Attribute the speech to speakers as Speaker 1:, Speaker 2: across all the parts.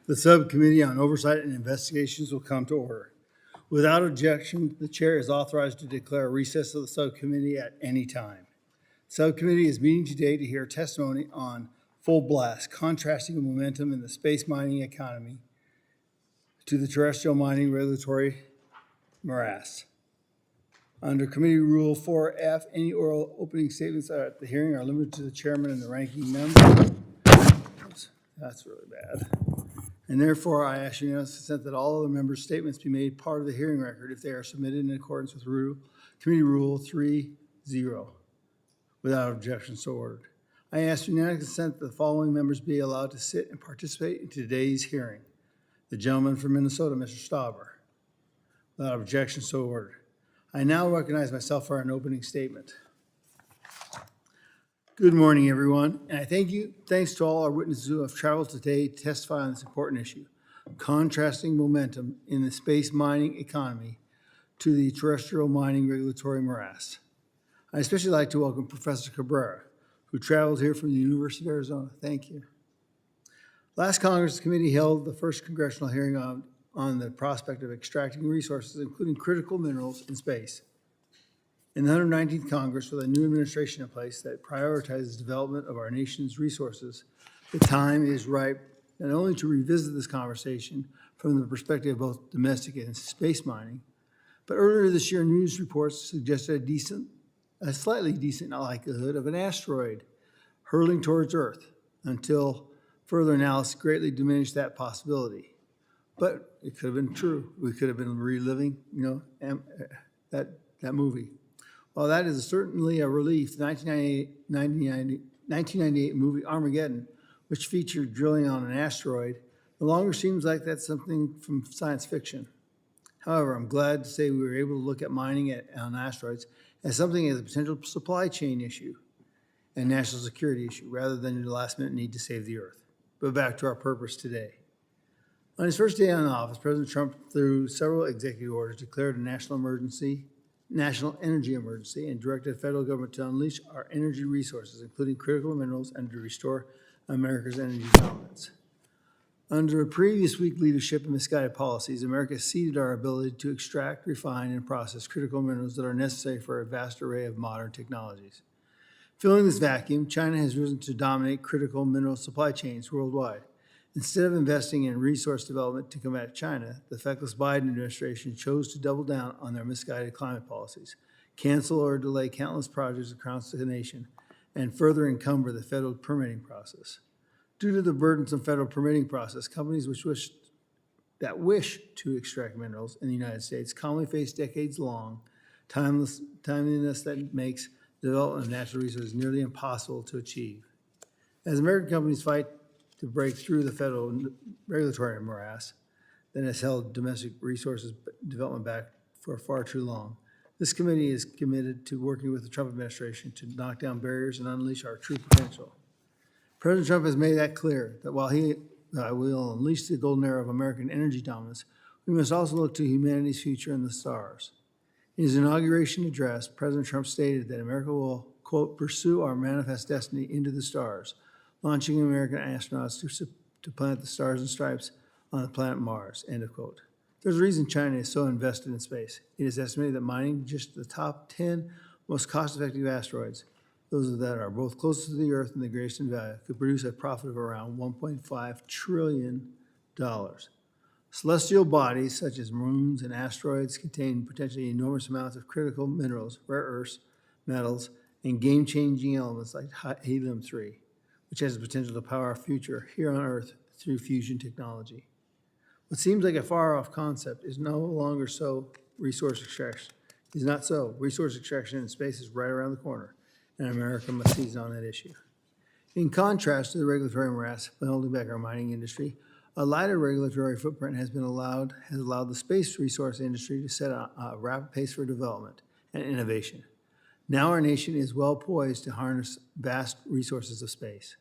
Speaker 1: The Subcommittee on Oversight and Investigations will come to order. Without objection, the chair is authorized to declare a recess of the subcommittee at any time. The subcommittee is meeting today to hear testimony on full blast, contrasting momentum in the space mining economy to the terrestrial mining regulatory morass. Under Committee Rule 4F, any oral opening statements at the hearing are limited to the chairman and the ranking member. That's really bad. And therefore, I ask unanimous consent that all other members' statements be made part of the hearing record if they are submitted in accordance with Committee Rule 3.0. Without objection, so ordered. I ask unanimous consent that the following members be allowed to sit and participate in today's hearing. The gentleman from Minnesota, Mr. Stauber. Without objection, so ordered. I now recognize myself for an opening statement. Good morning, everyone, and thanks to all our witnesses who have traveled today to testify on this important issue, contrasting momentum in the space mining economy to the terrestrial mining regulatory morass. I especially like to welcome Professor Cabrera, who traveled here from the University of Arizona. Thank you. Last Congress, the committee held the first congressional hearing on the prospect of extracting resources, including critical minerals, in space. In the 119th Congress, with a new administration in place that prioritizes development of our nation's resources, the time is ripe not only to revisit this conversation from the perspective of both domestic and space mining, but earlier this year, news reports suggested a slightly decent likelihood of an asteroid hurtling towards Earth, until further analysis greatly diminished that possibility. But it could have been true. We could have been reliving, that movie. While that is certainly a relief, the 1998 movie Armageddon, which featured drilling on an asteroid, no longer seems like that's something from science fiction. However, I'm glad to say we were able to look at mining on asteroids as something as a potential supply chain issue and national security issue, rather than the last-minute need to save the Earth. But back to our purpose today. On his first day in office, President Trump, through several executive orders, declared a national energy emergency, and directed the federal government to unleash our energy resources, including critical minerals, and to restore America's energy dominance. Under a previous weak leadership and misguided policies, America ceded our ability to extract, refine, and process critical minerals that are necessary for a vast array of modern technologies. Filling this vacuum, China has risen to dominate critical mineral supply chains worldwide. Instead of investing in resource development to combat China, the feckless Biden administration chose to double down on their misguided climate policies, cancel or delay countless projects across the nation, and further encumber the federal permitting process. Due to the burdensome federal permitting process, companies that wish to extract minerals in the United States commonly face decades-long timeliness that makes the development of natural resources nearly impossible to achieve. As American companies fight to break through the federal regulatory morass that has held domestic resources development back for far too long, this committee is committed to working with the Trump administration to knock down barriers and unleash our true potential. President Trump has made that clear, that while he will unleash the golden era of American energy dominance, we must also look to humanity's future in the stars. In his inauguration address, President Trump stated that America will, quote, pursue our manifest destiny into the stars, launching American astronauts to plant the stars and stripes on the planet Mars, end of quote. There's a reason China is so invested in space. It is estimated that mining just the top 10 most cost-effective asteroids, those that are both closest to the Earth and the greatest in value, could produce a profit of around $1.5 trillion. Celestial bodies such as moons and asteroids contain potentially enormous amounts of critical minerals, rare earths, metals, and game-changing elements like helium-3, which has the potential to power our future here on Earth through fusion technology. What seems like a far-off concept is no longer so. Resource extraction is not so. Resource extraction in space is right around the corner, and America must seize on that issue. In contrast to the regulatory morass by holding back our mining industry, a lighter regulatory footprint has allowed the space resource industry to set a rapid pace for development and innovation. Now our nation is well poised to harness vast resources of space.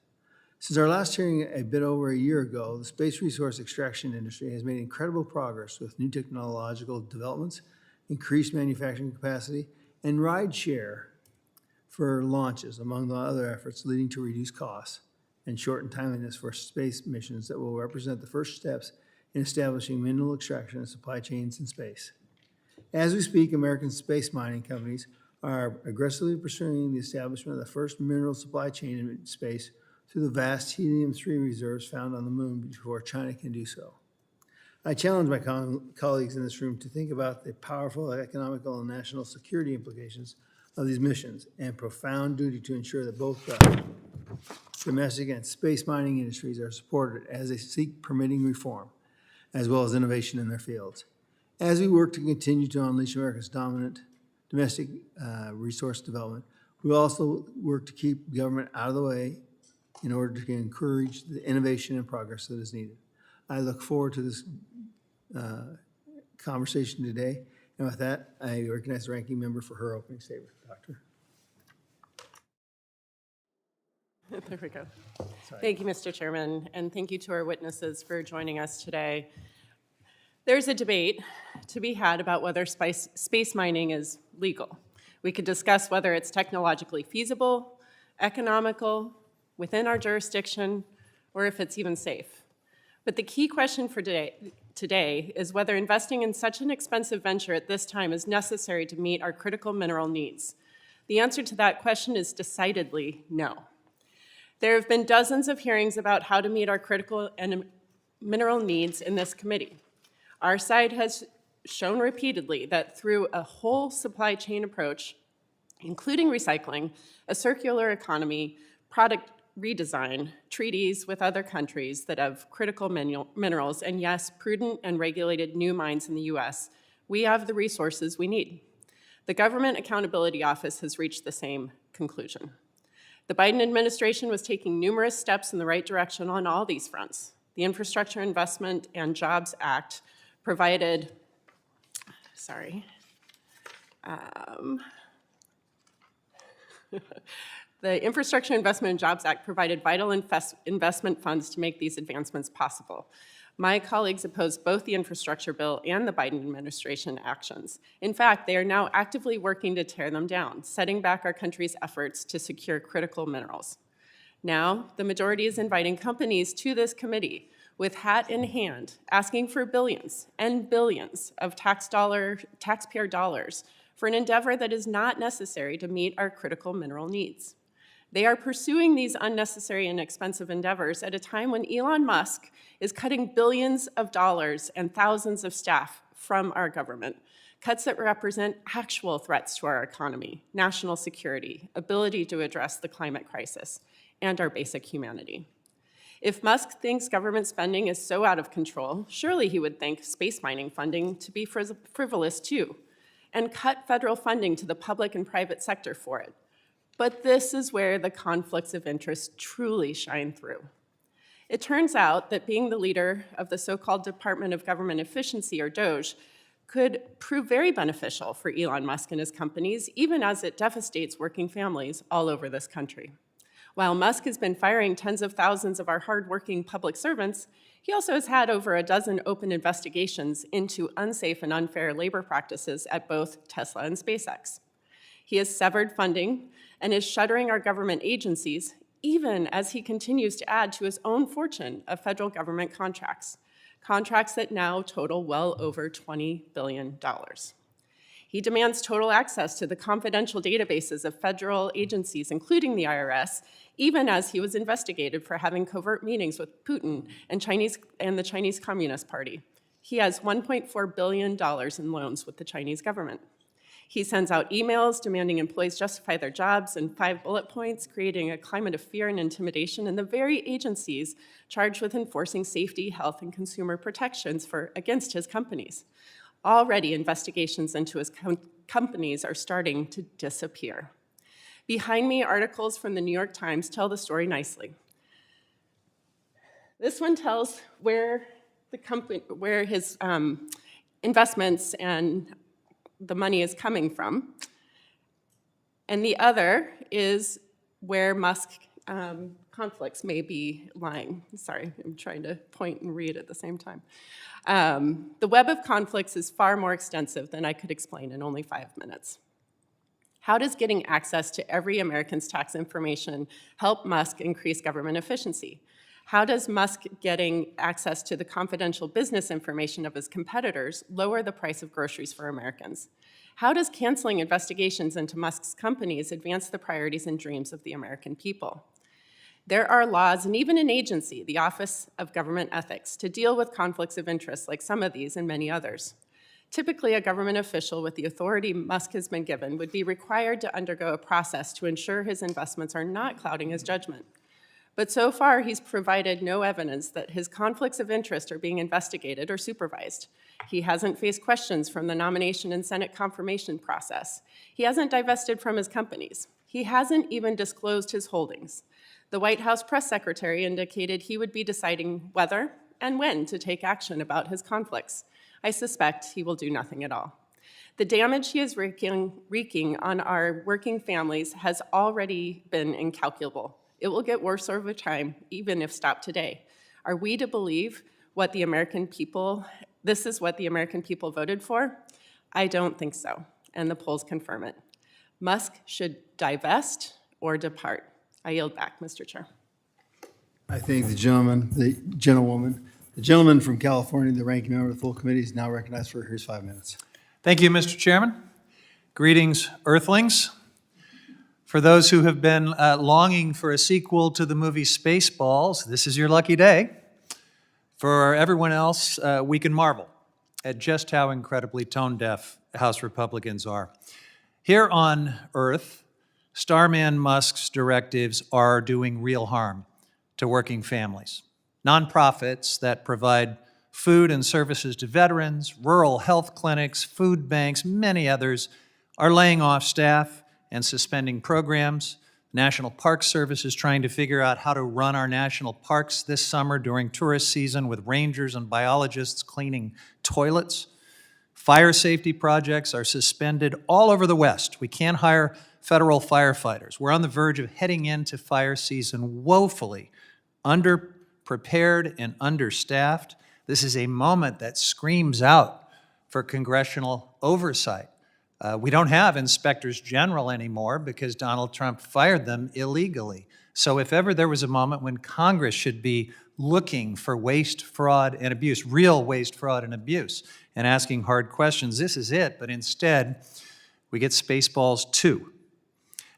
Speaker 1: Since our last hearing a bit over a year ago, the space resource extraction industry has made incredible progress with new technological developments, increased manufacturing capacity, and ride share for launches, among the other efforts, leading to reduced costs and shortened timeliness for space missions that will represent the first steps in establishing mineral extraction and supply chains in space. As we speak, American space mining companies are aggressively pursuing the establishment of the first mineral supply chain in space through the vast helium-3 reserves found on the moon before China can do so. I challenge my colleagues in this room to think about the powerful economical and national security implications of these missions and profound duty to ensure that both the domestic and space mining industries are supported as they seek permitting reform, as well as innovation in their fields. As we work to continue to unleash America's dominant domestic resource development, we will also work to keep government out of the way in order to encourage the innovation and progress that is needed. I look forward to this conversation today. And with that, I recognize the ranking member for her opening statement. Doctor.
Speaker 2: There we go.
Speaker 1: Sorry.
Speaker 2: Thank you, Mr. Chairman, and thank you to our witnesses for joining us today. There's a debate to be had about whether space mining is legal. We could discuss whether it's technologically feasible, economical, within our jurisdiction, or if it's even safe. But the key question for today is whether investing in such an expensive venture at this time is necessary to meet our critical mineral needs. The answer to that question is decidedly no. There have been dozens of hearings about how to meet our critical and mineral needs in this committee. Our side has shown repeatedly that through a whole supply chain approach, including recycling, a circular economy, product redesign, treaties with other countries that have critical minerals, and yes, prudent and regulated new mines in the US, we have the resources we need. The Government Accountability Office has reached the same conclusion. The Biden administration was taking numerous steps in the right direction on all these fronts. The Infrastructure Investment and Jobs Act provided, the Infrastructure Investment and Jobs Act provided vital investment funds to make these advancements possible. My colleagues opposed both the infrastructure bill and the Biden administration actions. In fact, they are now actively working to tear them down, setting back our country's efforts to secure critical minerals. Now, the majority is inviting companies to this committee with hat in hand, asking for billions and billions of taxpayer dollars for an endeavor that is not necessary to meet our critical mineral needs. They are pursuing these unnecessary and expensive endeavors at a time when Elon Musk is cutting billions of dollars and thousands of staff from our government, cuts that represent actual threats to our economy, national security, ability to address the climate crisis, and our basic humanity. If Musk thinks government spending is so out of control, surely he would think space mining funding to be frivolous too, and cut federal funding to the public and private sector for it. But this is where the conflicts of interest truly shine through. It turns out that being the leader of the so-called Department of Government Efficiency, or DOGE, could prove very beneficial for Elon Musk and his companies, even as it devastates working families all over this country. While Musk has been firing tens of thousands of our hardworking public servants, he also has had over a dozen open investigations into unsafe and unfair labor practices at both Tesla and SpaceX. He has severed funding and is shuttering our government agencies, even as he continues to add to his own fortune of federal government contracts that now total well over $20 billion. He demands total access to the confidential databases of federal agencies, including the IRS, even as he was investigated for having covert meetings with Putin and the Chinese Communist Party. He has $1.4 billion in loans with the Chinese government. He sends out emails demanding employees justify their jobs in 5 bullet points, creating a climate of fear and intimidation in the very agencies charged with enforcing safety, health, and consumer protections against his companies. Already, investigations into his companies are starting to disappear. Behind me, articles from the New York Times tell the story nicely. This one tells where his investments and the money is coming from. And the other is where Musk conflicts may be lying. Sorry, I'm trying to point and read at the same time. The web of conflicts is far more extensive than I could explain in only 5 minutes. How does getting access to every American's tax information help Musk increase government efficiency? How does Musk getting access to the confidential business information of his competitors lower the price of groceries for Americans? How does canceling investigations into Musk's companies advance the priorities and dreams of the American people? There are laws and even an agency, the Office of Government Ethics, to deal with conflicts of interest like some of these and many others. Typically, a government official with the authority Musk has been given would be required to undergo a process to ensure his investments are not clouding his judgment. But so far, he's provided no evidence that his conflicts of interest are being investigated or supervised. He hasn't faced questions from the nomination and Senate confirmation process. He hasn't divested from his companies. He hasn't even disclosed his holdings. The White House press secretary indicated he would be deciding whether and when to take action about his conflicts. I suspect he will do nothing at all. The damage he is wreaking on our working families has already been incalculable. It will get worse over time, even if stopped today. Are we to believe what the American people, this is what the American people voted for? I don't think so, and the polls confirm it. Musk should divest or depart. I yield back, Mr. Chair.
Speaker 1: I thank the gentlewoman. The gentleman from California, the ranking member of the full committee, is now recognized for his 5 minutes.
Speaker 3: Thank you, Mr. Chairman. Greetings, Earthlings. For those who have been longing for a sequel to the movie Spaceballs, this is your lucky day. For everyone else, we can marvel at just how incredibly tone-deaf House Republicans are. Here on Earth, Starman Musk's directives are doing real harm to working families. Nonprofits that provide food and services to veterans, rural health clinics, food banks, many others are laying off staff and suspending programs. National Park Service is trying to figure out how to run our national parks this summer during tourist season with rangers and biologists cleaning toilets. Fire safety projects are suspended all over the West. We can't hire federal firefighters. We're on the verge of heading into fire season woefully underprepared and understaffed. This is a moment that screams out for congressional oversight. We don't have inspectors general anymore because Donald Trump fired them illegally. So if ever there was a moment when Congress should be looking for waste, fraud, and abuse, real waste, fraud, and abuse, and asking hard questions, this is it. But instead, we get Spaceballs 2.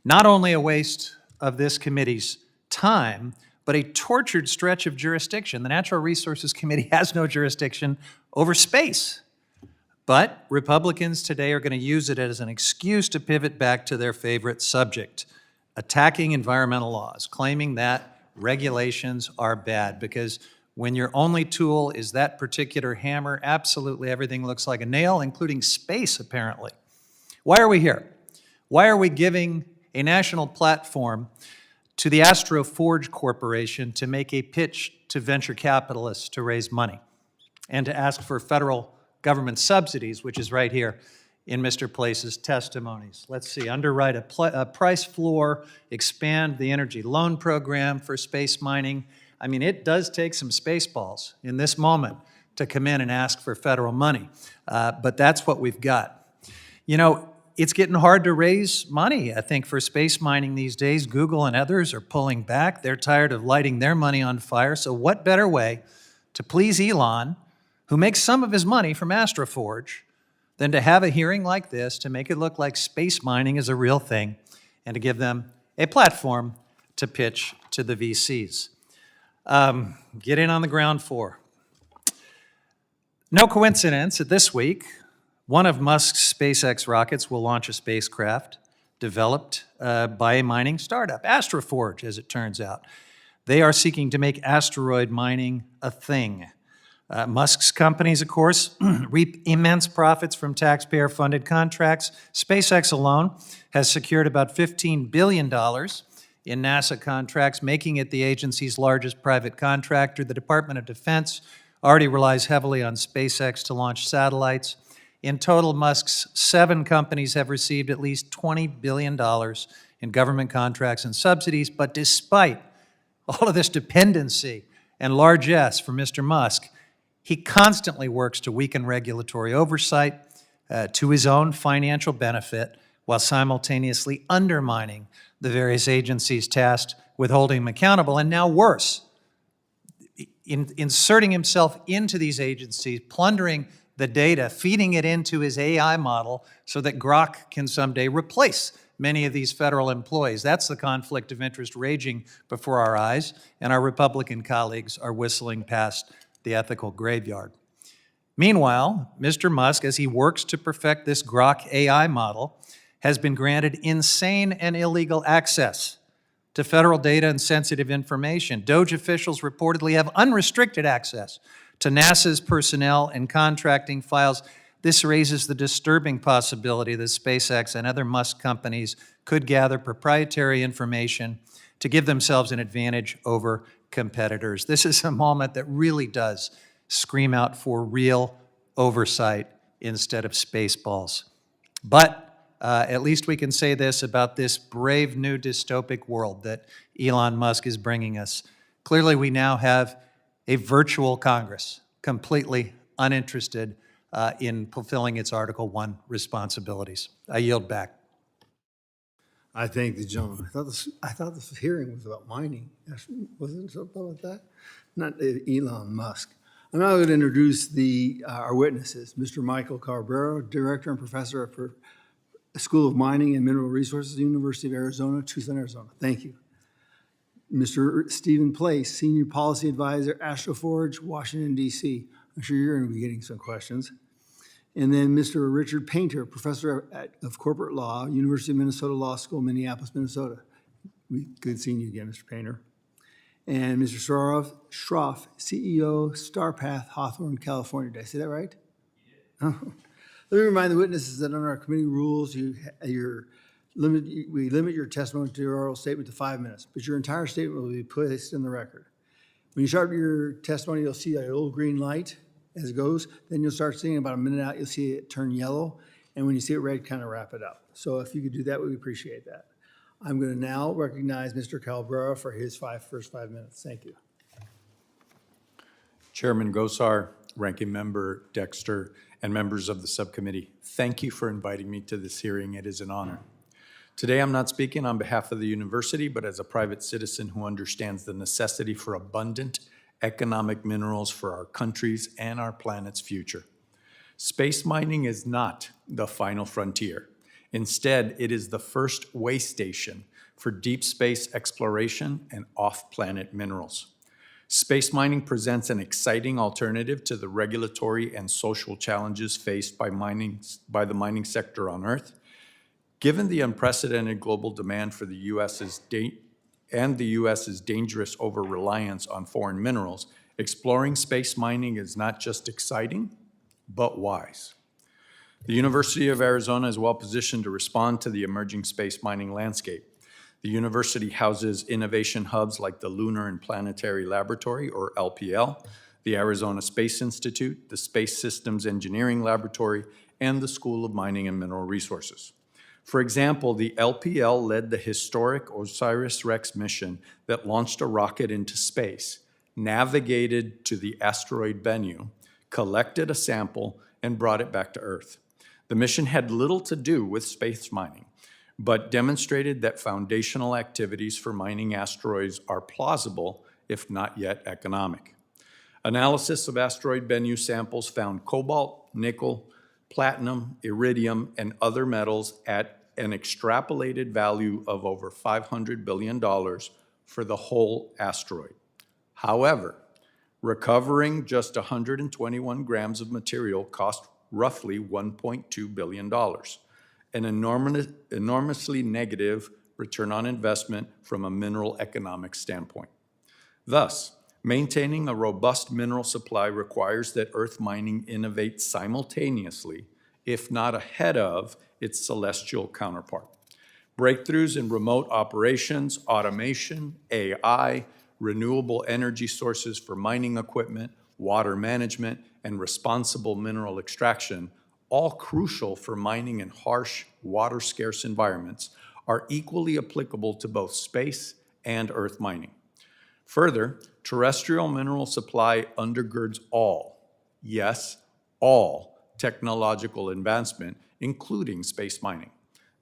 Speaker 3: Not only a waste of this committee's time, but a tortured stretch of jurisdiction. The Natural Resources Committee has no jurisdiction over space. But Republicans today are going to use it as an excuse to pivot back to their favorite subject, attacking environmental laws, claiming that regulations are bad, because when your only tool is that particular hammer, absolutely everything looks like a nail, including space, apparently. Why are we here? Why are we giving a national platform to the Astroforge Corporation to make a pitch to venture capitalists to raise money and to ask for federal government subsidies, which is right here in Mr. Place's testimonies? Let's see, underwrite a price floor, expand the energy loan program for space mining. I mean, it does take some space balls in this moment to come in and ask for federal money, but that's what we've got. You know, it's getting hard to raise money, I think, for space mining these days. Google and others are pulling back. They're tired of lighting their money on fire. So what better way to please Elon, who makes some of his money from Astroforge, than to have a hearing like this to make it look like space mining is a real thing and to give them a platform to pitch to the VCs. Get in on the ground floor. No coincidence that this week, one of Musk's SpaceX rockets will launch a spacecraft developed by a mining startup, Astroforge, as it turns out. They are seeking to make asteroid mining a thing. Musk's companies, of course, reap immense profits from taxpayer-funded contracts. SpaceX alone has secured about $15 billion in NASA contracts, making it the agency's largest private contractor. The Department of Defense already relies heavily on SpaceX to launch satellites. In total, Musk's 7 companies have received at least $20 billion in government contracts and subsidies, but despite all of this dependency and largesse for Mr. Musk, he constantly works to weaken regulatory oversight to his own financial benefit while simultaneously undermining the various agencies tasked with holding him accountable, and now worse, inserting himself into these agencies, plundering the data, feeding it into his AI model so that Grok can someday replace many of these federal employees. That's the conflict of interest raging before our eyes, and our Republican colleagues are whistling past the ethical graveyard. Meanwhile, Mr. Musk, as he works to perfect this Grok AI model, has been granted insane and illegal access to federal data and sensitive information. DOGE officials reportedly have unrestricted access to NASA's personnel and contracting files. This raises the disturbing possibility that SpaceX and other Musk companies could gather proprietary information to give themselves an advantage over competitors. This is a moment that really does scream out for real oversight instead of Spaceballs. But at least we can say this about this brave new dystopic world that Elon Musk is bringing us. Clearly, we now have a virtual Congress, completely uninterested in fulfilling its Article 1 responsibilities. I yield back.
Speaker 1: I thank the gentleman. I thought this hearing was about mining. Wasn't it something about that? Not Elon Musk. I'm now going to introduce our witnesses. Mr. Michael Cabrera, Director and Professor at School of Mining and Mineral Resources, University of Arizona, Tucson, Arizona. Thank you. Mr. Stephen Place, Senior Policy Advisor, Astroforge, Washington, D.C. I'm sure you're going to be getting some questions. And then Mr. Richard Painter, Professor of Corporate Law, University of Minnesota Law School, Minneapolis, Minnesota. Good seeing you again, Mr. Painter. And Mr. Schroff, CEO, StarPath, Hawthorne, California. Did I say that right? Oh. Let me remind the witnesses that under our committee rules, we limit your testimony to your oral statement to 5 minutes, but your entire statement will be placed in the record. When you start your testimony, you'll see a little green light as it goes. Then you'll start seeing about a minute out, you'll see it turn yellow. And when you see it red, kind of wrap it up. So if you could do that, we appreciate that. I'm going to now recognize Mr. Cabrera for his first 5 minutes. Thank you.
Speaker 4: Chairman Gosar, Ranking Member Dexter, and members of the subcommittee, thank you for inviting me to this hearing. It is an honor. Today, I'm not speaking on behalf of the university, but as a private citizen who understands the necessity for abundant economic minerals for our country's and our planet's future. Space mining is not the final frontier. Instead, it is the first way station for deep space exploration and off-planet minerals. Space mining presents an exciting alternative to the regulatory and social challenges faced by the mining sector on Earth. Given the unprecedented global demand for the U.S.'s dangerous over-reliance on foreign minerals, exploring space mining is not just exciting, but wise. The University of Arizona is well positioned to respond to the emerging space mining landscape. The university houses innovation hubs like the Lunar and Planetary Laboratory, or LPL, the Arizona Space Institute, the Space Systems Engineering Laboratory, and the School of Mining and Mineral Resources. For example, the LPL led the historic OSIRIS-REx mission that launched a rocket into space, navigated to the asteroid Bennu, collected a sample, and brought it back to Earth. The mission had little to do with space mining, but demonstrated that foundational activities for mining asteroids are plausible, if not yet economic. Analysis of asteroid Bennu samples found cobalt, nickel, platinum, iridium, and other metals at an extrapolated value of over $500 billion for the whole asteroid. However, recovering just 121 grams of material cost roughly $1.2 billion. An enormously negative return on investment from a mineral economic standpoint. Thus, maintaining a robust mineral supply requires that Earth mining innovates simultaneously, if not ahead of, its celestial counterpart. Breakthroughs in remote operations, automation, AI, renewable energy sources for mining equipment, water management, and responsible mineral extraction, all crucial for mining in harsh, water-scarce environments, are equally applicable to both space and Earth mining. Further, terrestrial mineral supply undergirds all, yes, all technological advancement, including space mining.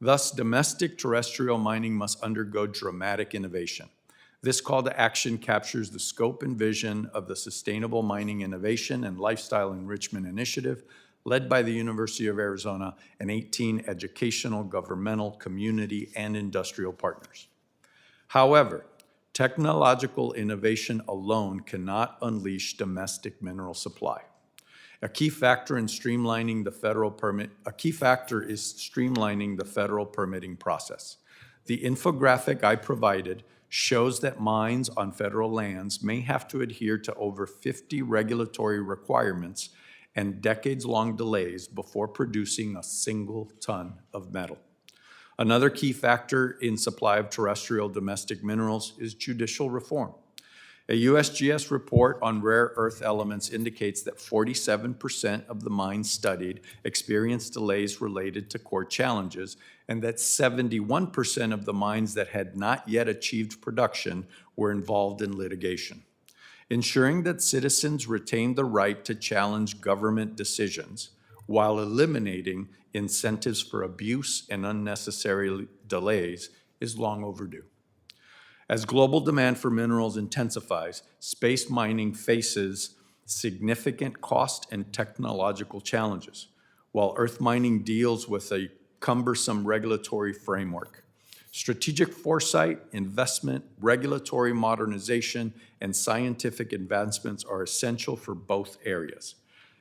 Speaker 4: Thus, domestic terrestrial mining must undergo dramatic innovation. This call to action captures the scope and vision of the Sustainable Mining Innovation and Lifestyle Enrichment Initiative, led by the University of Arizona and 18 educational, governmental, community, and industrial partners. However, technological innovation alone cannot unleash domestic mineral supply. A key factor is streamlining the federal permitting process. The infographic I provided shows that mines on federal lands may have to adhere to over 50 regulatory requirements and decades-long delays before producing a single ton of metal. Another key factor in supply of terrestrial domestic minerals is judicial reform. A USGS report on rare earth elements indicates that 47% of the mines studied experienced delays related to court challenges, and that 71% of the mines that had not yet achieved production were involved in litigation. Ensuring that citizens retain the right to challenge government decisions while eliminating incentives for abuse and unnecessary delays is long overdue. As global demand for minerals intensifies, space mining faces significant cost and technological challenges, while earth mining deals with a cumbersome regulatory framework. Strategic foresight, investment, regulatory modernization, and scientific advancements are essential for both areas.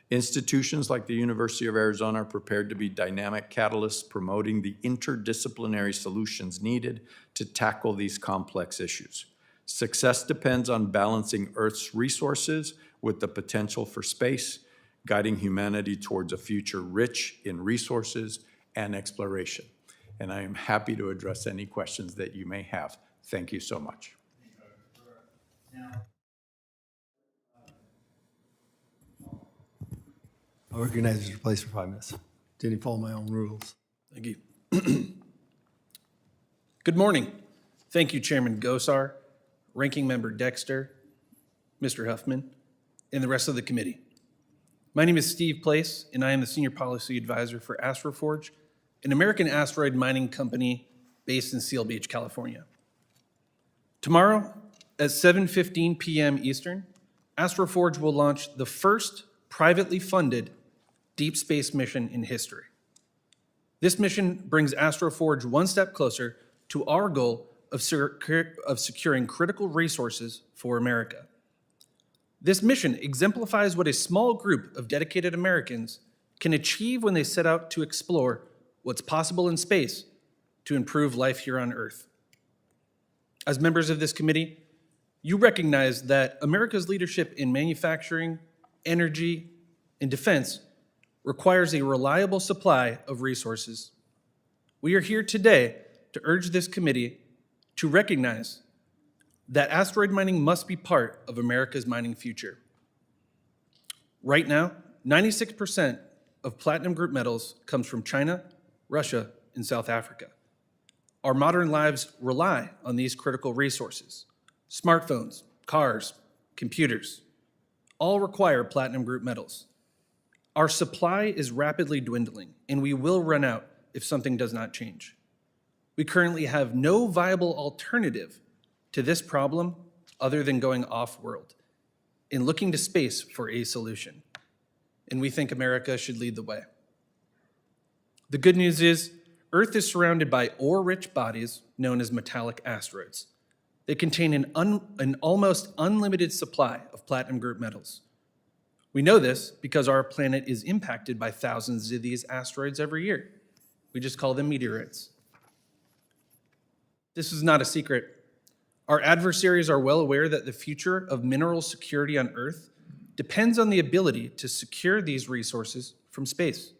Speaker 4: Institutions like the University of Arizona are prepared to be dynamic catalysts promoting the interdisciplinary solutions needed to tackle these complex issues. Success depends on balancing Earth's resources with the potential for space, guiding humanity towards a future rich in resources and exploration. And I am happy to address any questions that you may have. Thank you so much.
Speaker 1: I'll recognize your place for 5 minutes. Didn't follow my own rules.
Speaker 5: Thank you. Good morning. Thank you, Chairman Gosar, Ranking Member Dexter, Mr. Huffman, and the rest of the committee. My name is Steve Place, and I am the Senior Policy Advisor for Astroforge, an American asteroid mining company based in Seal Beach, California. Tomorrow at 7:15 p.m. Eastern, Astroforge will launch the first privately funded deep space mission in history. This mission brings Astroforge one step closer to our goal of securing critical resources for America. This mission exemplifies what a small group of dedicated Americans can achieve when they set out to explore what's possible in space to improve life here on Earth. As members of this committee, you recognize that America's leadership in manufacturing, energy, and defense requires a reliable supply of resources. We are here today to urge this committee to recognize that asteroid mining must be part of America's mining future. Right now, 96% of platinum group metals comes from China, Russia, and South Africa. Our modern lives rely on these critical resources. Smartphones, cars, computers, all require platinum group metals. Our supply is rapidly dwindling, and we will run out if something does not change. We currently have no viable alternative to this problem other than going off-world and looking to space for a solution. And we think America should lead the way. The good news is, Earth is surrounded by ore-rich bodies known as metallic asteroids. They contain an almost unlimited supply of platinum group metals. We know this because our planet is impacted by thousands of these asteroids every year. We just call them meteorites. This is not a secret. Our adversaries are well aware that the future of mineral security on Earth depends on the ability to secure these resources from space.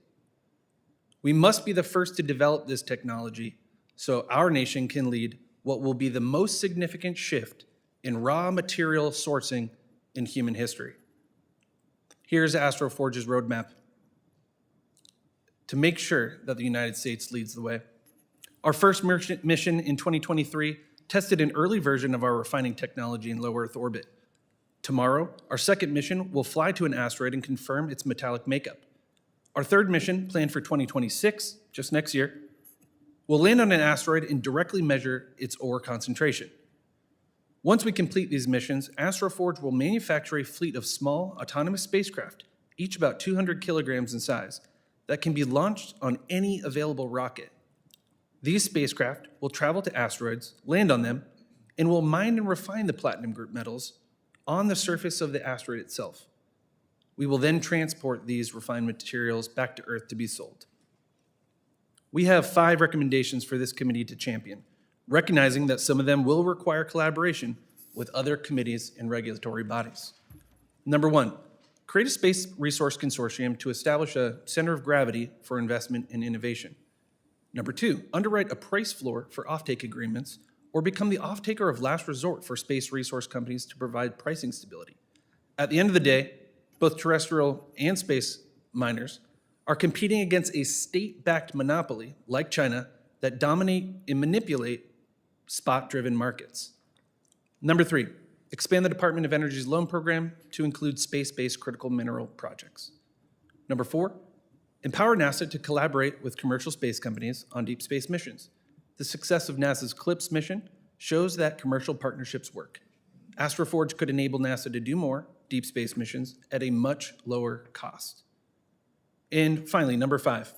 Speaker 5: We must be the first to develop this technology so our nation can lead what will be the most significant shift in raw material sourcing in human history. Here's Astroforge's roadmap to make sure that the United States leads the way. Our first mission in 2023 tested an early version of our refining technology in low Earth orbit. Tomorrow, our second mission will fly to an asteroid and confirm its metallic makeup. Our third mission, planned for 2026, just next year, will land on an asteroid and directly measure its ore concentration. Once we complete these missions, Astroforge will manufacture a fleet of small, autonomous spacecraft, each about 200 kilograms in size, that can be launched on any available rocket. These spacecraft will travel to asteroids, land on them, and will mine and refine the platinum group metals on the surface of the asteroid itself. We will then transport these refined materials back to Earth to be sold. We have 5 recommendations for this committee to champion, recognizing that some of them will require collaboration with other committees and regulatory bodies. Number 1, create a space resource consortium to establish a center of gravity for investment and innovation. Number 2, underwrite a price floor for offtake agreements or become the offtaker of last resort for space resource companies to provide pricing stability. At the end of the day, both terrestrial and space miners are competing against a state-backed monopoly like China that dominate and manipulate spot-driven markets. Number 3, expand the Department of Energy's loan program to include space-based critical mineral projects. Number 4, empower NASA to collaborate with commercial space companies on deep space missions. The success of NASA's CLIPS mission shows that commercial partnerships work. Astroforge could enable NASA to do more deep space missions at a much lower cost. And finally, number 5,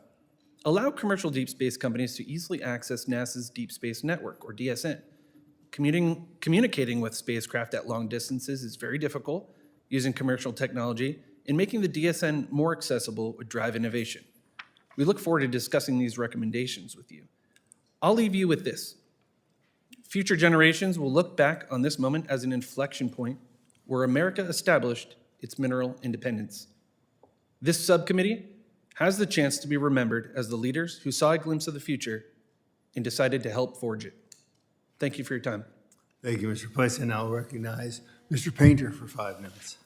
Speaker 5: allow commercial deep space companies to easily access NASA's Deep Space Network, or DSN. Communicating with spacecraft at long distances is very difficult using commercial technology, and making the DSN more accessible would drive innovation. We look forward to discussing these recommendations with you. I'll leave you with this. Future generations will look back on this moment as an inflection point where America established its mineral independence. This subcommittee has the chance to be remembered as the leaders who saw a glimpse of the future and decided to help forge it. Thank you for your time.
Speaker 1: Thank you, Mr. Place, and I'll recognize Mr. Painter for 5 minutes.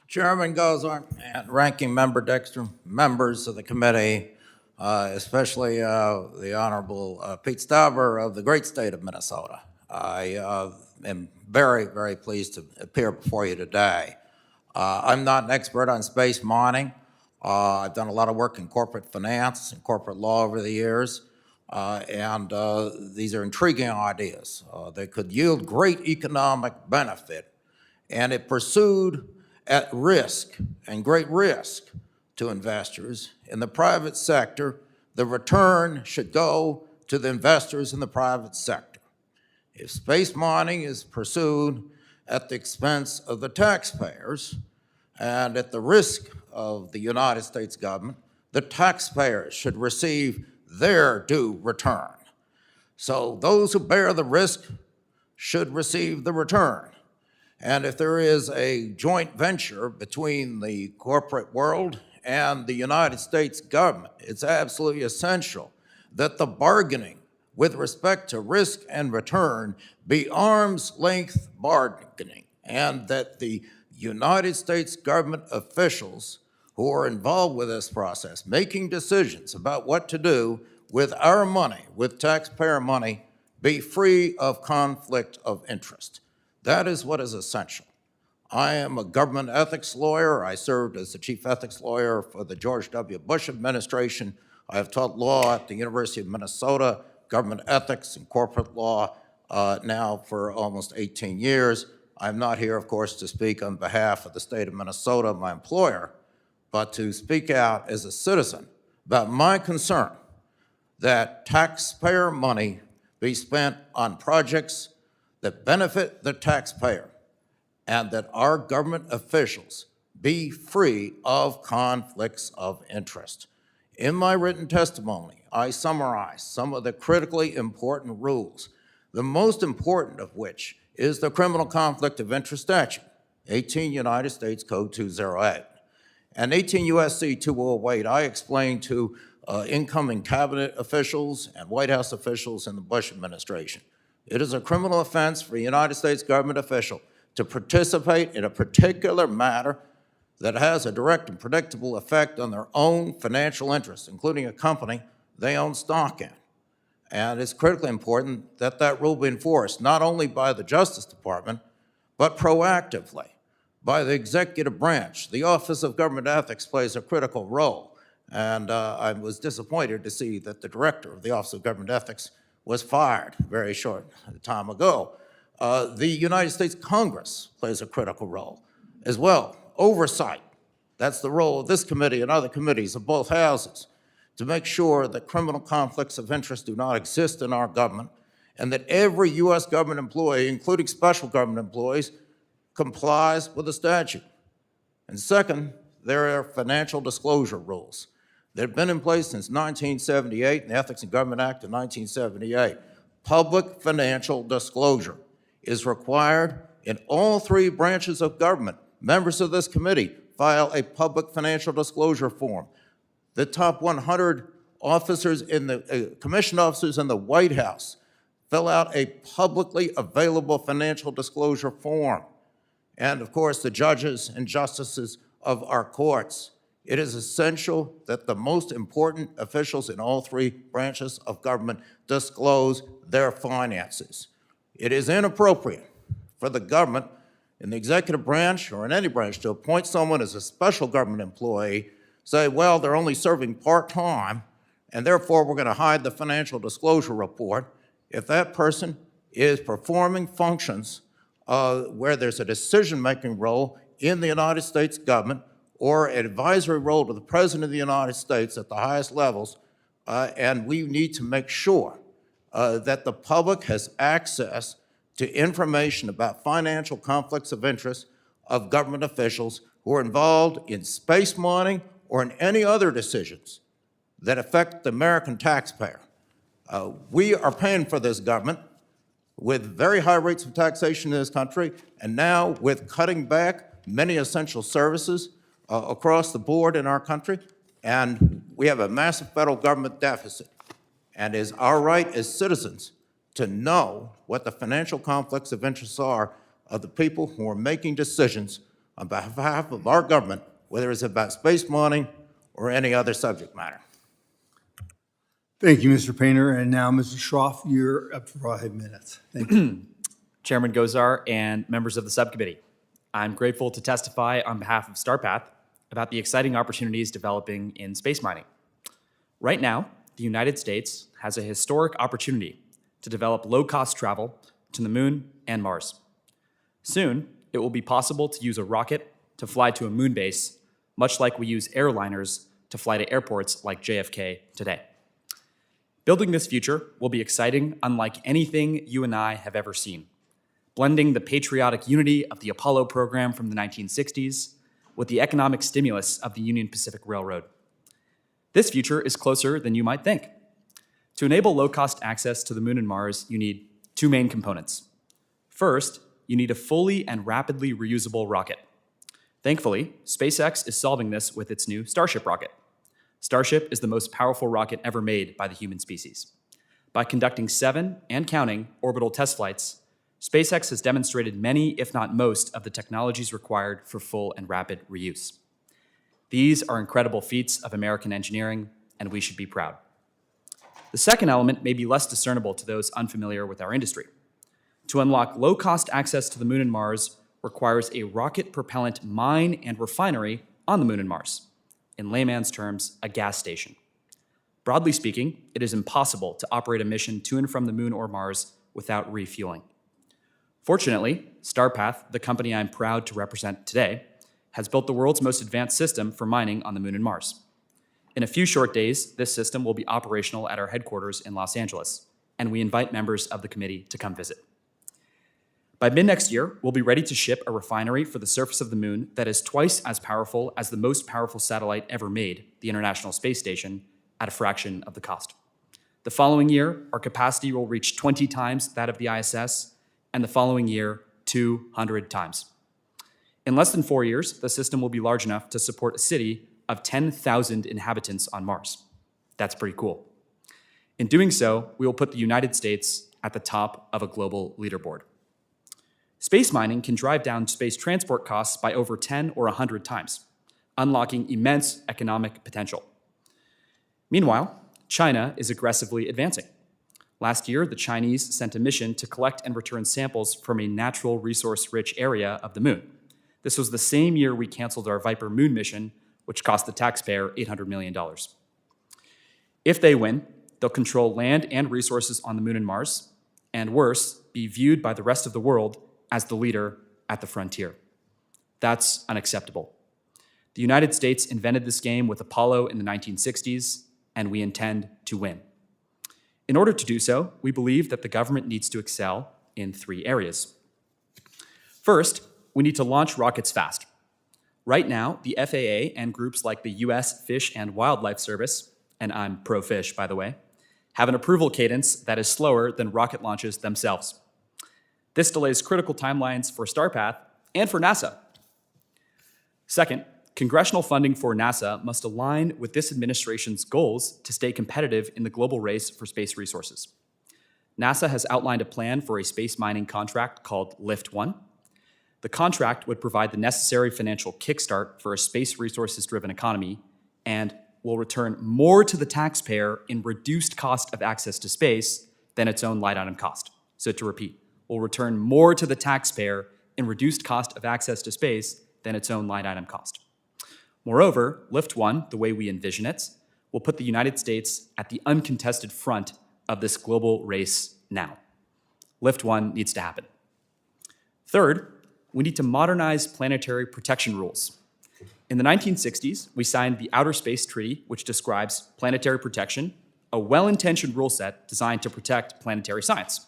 Speaker 6: Chairman Gozar and Ranking Member Dexter, members of the committee, especially the Honorable Pete Stauber of the great state of Minnesota. I am very, very pleased to appear before you today. I'm not an expert on space mining. I've done a lot of work in corporate finance and corporate law over the years, and these are intriguing ideas. They could yield great economic benefit, and if pursued at risk, and great risk to investors in the private sector, the return should go to the investors in the private sector. If space mining is pursued at the expense of the taxpayers and at the risk of the United States government, the taxpayers should receive their due return. So those who bear the risk should receive the return. And if there is a joint venture between the corporate world and the United States government, it's absolutely essential that the bargaining with respect to risk and return be arm's length bargaining, and that the United States government officials who are involved with this process, making decisions about what to do with our money, with taxpayer money, be free of conflict of interest. That is what is essential. I am a government ethics lawyer. I served as the chief ethics lawyer for the George W. Bush administration. I have taught law at the University of Minnesota, government ethics and corporate law now for almost 18 years. I'm not here, of course, to speak on behalf of the state of Minnesota, my employer, but to speak out as a citizen about my concern that taxpayer money be spent on projects that benefit the taxpayer, and that our government officials be free of conflicts of interest. In my written testimony, I summarize some of the critically important rules, the most important of which is the Criminal Conflict of Interest Statute, 18 United States Code 208. And 18 U.S.C. 208, I explained to incoming cabinet officials and White House officials in the Bush administration. It is a criminal offense for a United States government official to participate in a particular matter that has a direct and predictable effect on their own financial interests, including a company they own stock in. And it's critically important that that rule be enforced, not only by the Justice Department, but proactively by the executive branch. The Office of Government Ethics plays a critical role. And I was disappointed to see that the director of the Office of Government Ethics was fired very short time ago. The United States Congress plays a critical role as well. Oversight, that's the role of this committee and other committees of both houses, to make sure that criminal conflicts of interest do not exist in our government, and that every U.S. government employee, including special government employees, complies with the statute. And second, there are financial disclosure rules that have been in place since 1978, the Ethics in Government Act of 1978. Public financial disclosure is required in all three branches of government. Members of this committee file a public financial disclosure form. The top 100 officers in the commissioned officers in the White House fill out a publicly available financial disclosure form. And of course, the judges and justices of our courts. It is essential that the most important officials in all three branches of government disclose their finances. It is inappropriate for the government in the executive branch or in any branch to appoint someone as a special government employee, say, well, they're only serving part-time, and therefore we're going to hide the financial disclosure report if that person is performing functions where there's a decision-making role in the United States government or an advisory role to the President of the United States at the highest levels, and we need to make sure that the public has access to information about financial conflicts of interest of government officials who are involved in space mining or in any other decisions that affect the American taxpayer. We are paying for this government with very high rates of taxation in this country, and now with cutting back many essential services across the board in our country, and we have a massive federal government deficit. And it is our right as citizens to know what the financial conflicts of interest are of the people who are making decisions on behalf of our government, whether it's about space mining or any other subject matter.
Speaker 1: Thank you, Mr. Painter. And now, Mr. Schroff, you're up for 5 minutes. Thank you.
Speaker 7: Chairman Gozar and members of the subcommittee, I'm grateful to testify on behalf of StarPath about the exciting opportunities developing in space mining. Right now, the United States has a historic opportunity to develop low-cost travel to the moon and Mars. Soon, it will be possible to use a rocket to fly to a moon base, much like we use airliners to fly to airports like JFK today. Building this future will be exciting, unlike anything you and I have ever seen, blending the patriotic unity of the Apollo program from the 1960s with the economic stimulus of the Union Pacific Railroad. This future is closer than you might think. To enable low-cost access to the moon and Mars, you need two main components. First, you need a fully and rapidly reusable rocket. Thankfully, SpaceX is solving this with its new Starship rocket. Starship is the most powerful rocket ever made by the human species. By conducting 7 and counting orbital test flights, SpaceX has demonstrated many, if not most, of the technologies required for full and rapid reuse. These are incredible feats of American engineering, and we should be proud. The second element may be less discernible to those unfamiliar with our industry. To unlock low-cost access to the moon and Mars requires a rocket propellant mine and refinery on the moon and Mars. In layman's terms, a gas station. Broadly speaking, it is impossible to operate a mission to and from the moon or Mars without refueling. Fortunately, StarPath, the company I'm proud to represent today, has built the world's most advanced system for mining on the moon and Mars. In a few short days, this system will be operational at our headquarters in Los Angeles, and we invite members of the committee to come visit. By mid-next year, we'll be ready to ship a refinery for the surface of the moon that is twice as powerful as the most powerful satellite ever made, the International Space Station, at a fraction of the cost. The following year, our capacity will reach 20 times that of the ISS, and the following year, 200 times. In less than 4 years, the system will be large enough to support a city of 10,000 inhabitants on Mars. That's pretty cool. In doing so, we will put the United States at the top of a global leaderboard. Space mining can drive down space transport costs by over 10 or 100 times, unlocking immense economic potential. Meanwhile, China is aggressively advancing. Last year, the Chinese sent a mission to collect and return samples from a natural resource-rich area of the moon. This was the same year we canceled our Viper moon mission, which cost the taxpayer $800 million. If they win, they'll control land and resources on the moon and Mars, and worse, be viewed by the rest of the world as the leader at the frontier. That's unacceptable. The United States invented this game with Apollo in the 1960s, and we intend to win. In order to do so, we believe that the government needs to excel in 3 areas. First, we need to launch rockets fast. Right now, the FAA and groups like the U.S. Fish and Wildlife Service, and I'm pro-fish, by the way, have an approval cadence that is slower than rocket launches themselves. This delays critical timelines for StarPath and for NASA. Second, congressional funding for NASA must align with this administration's goals to stay competitive in the global race for space resources. NASA has outlined a plan for a space mining contract called Lift 1. The contract would provide the necessary financial kickstart for a space resources-driven economy and will return more to the taxpayer in reduced cost of access to space than its own line item cost. So to repeat, will return more to the taxpayer in reduced cost of access to space than its own line item cost. Moreover, Lift 1, the way we envision it, will put the United States at the uncontested front of this global race now. Lift 1 needs to happen. Third, we need to modernize planetary protection rules. In the 1960s, we signed the Outer Space Treaty, which describes planetary protection, a well-intentioned rule set designed to protect planetary science.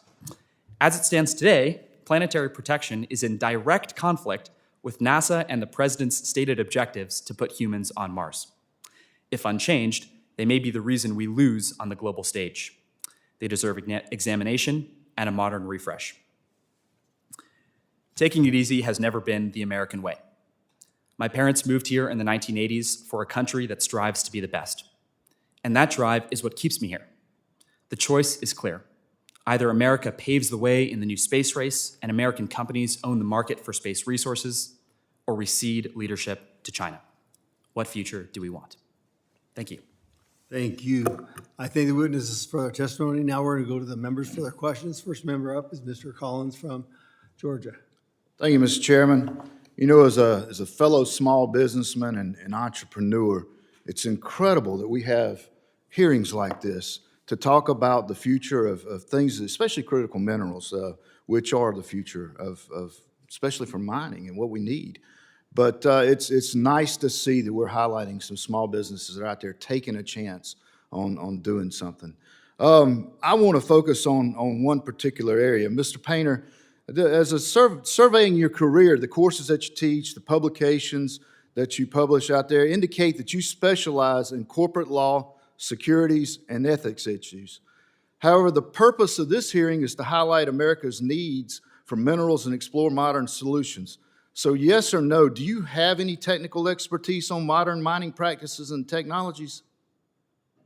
Speaker 7: As it stands today, planetary protection is in direct conflict with NASA and the President's stated objectives to put humans on Mars. If unchanged, they may be the reason we lose on the global stage. They deserve examination and a modern refresh. Taking it easy has never been the American way. My parents moved here in the 1980s for a country that strives to be the best. And that drive is what keeps me here. The choice is clear. Either America paves the way in the new space race and American companies own the market for space resources, or we cede leadership to China. What future do we want? Thank you.
Speaker 1: Thank you. I thank the witnesses for their testimony. Now we're going to go to the members for their questions. First member up is Mr. Collins from Georgia.
Speaker 8: Thank you, Mr. Chairman. You know, as a fellow small businessman and entrepreneur, it's incredible that we have hearings like this to talk about the future of things, especially critical minerals, which are the future of especially for mining and what we need. But it's nice to see that we're highlighting some small businesses that are out there taking a chance on doing something. I want to focus on one particular area. Mr. Painter, as a surveying your career, the courses that you teach, the publications that you publish out there indicate that you specialize in corporate law, securities, and ethics issues. However, the purpose of this hearing is to highlight America's needs for minerals and explore modern solutions. So yes or no, do you have any technical expertise on modern mining practices and technologies?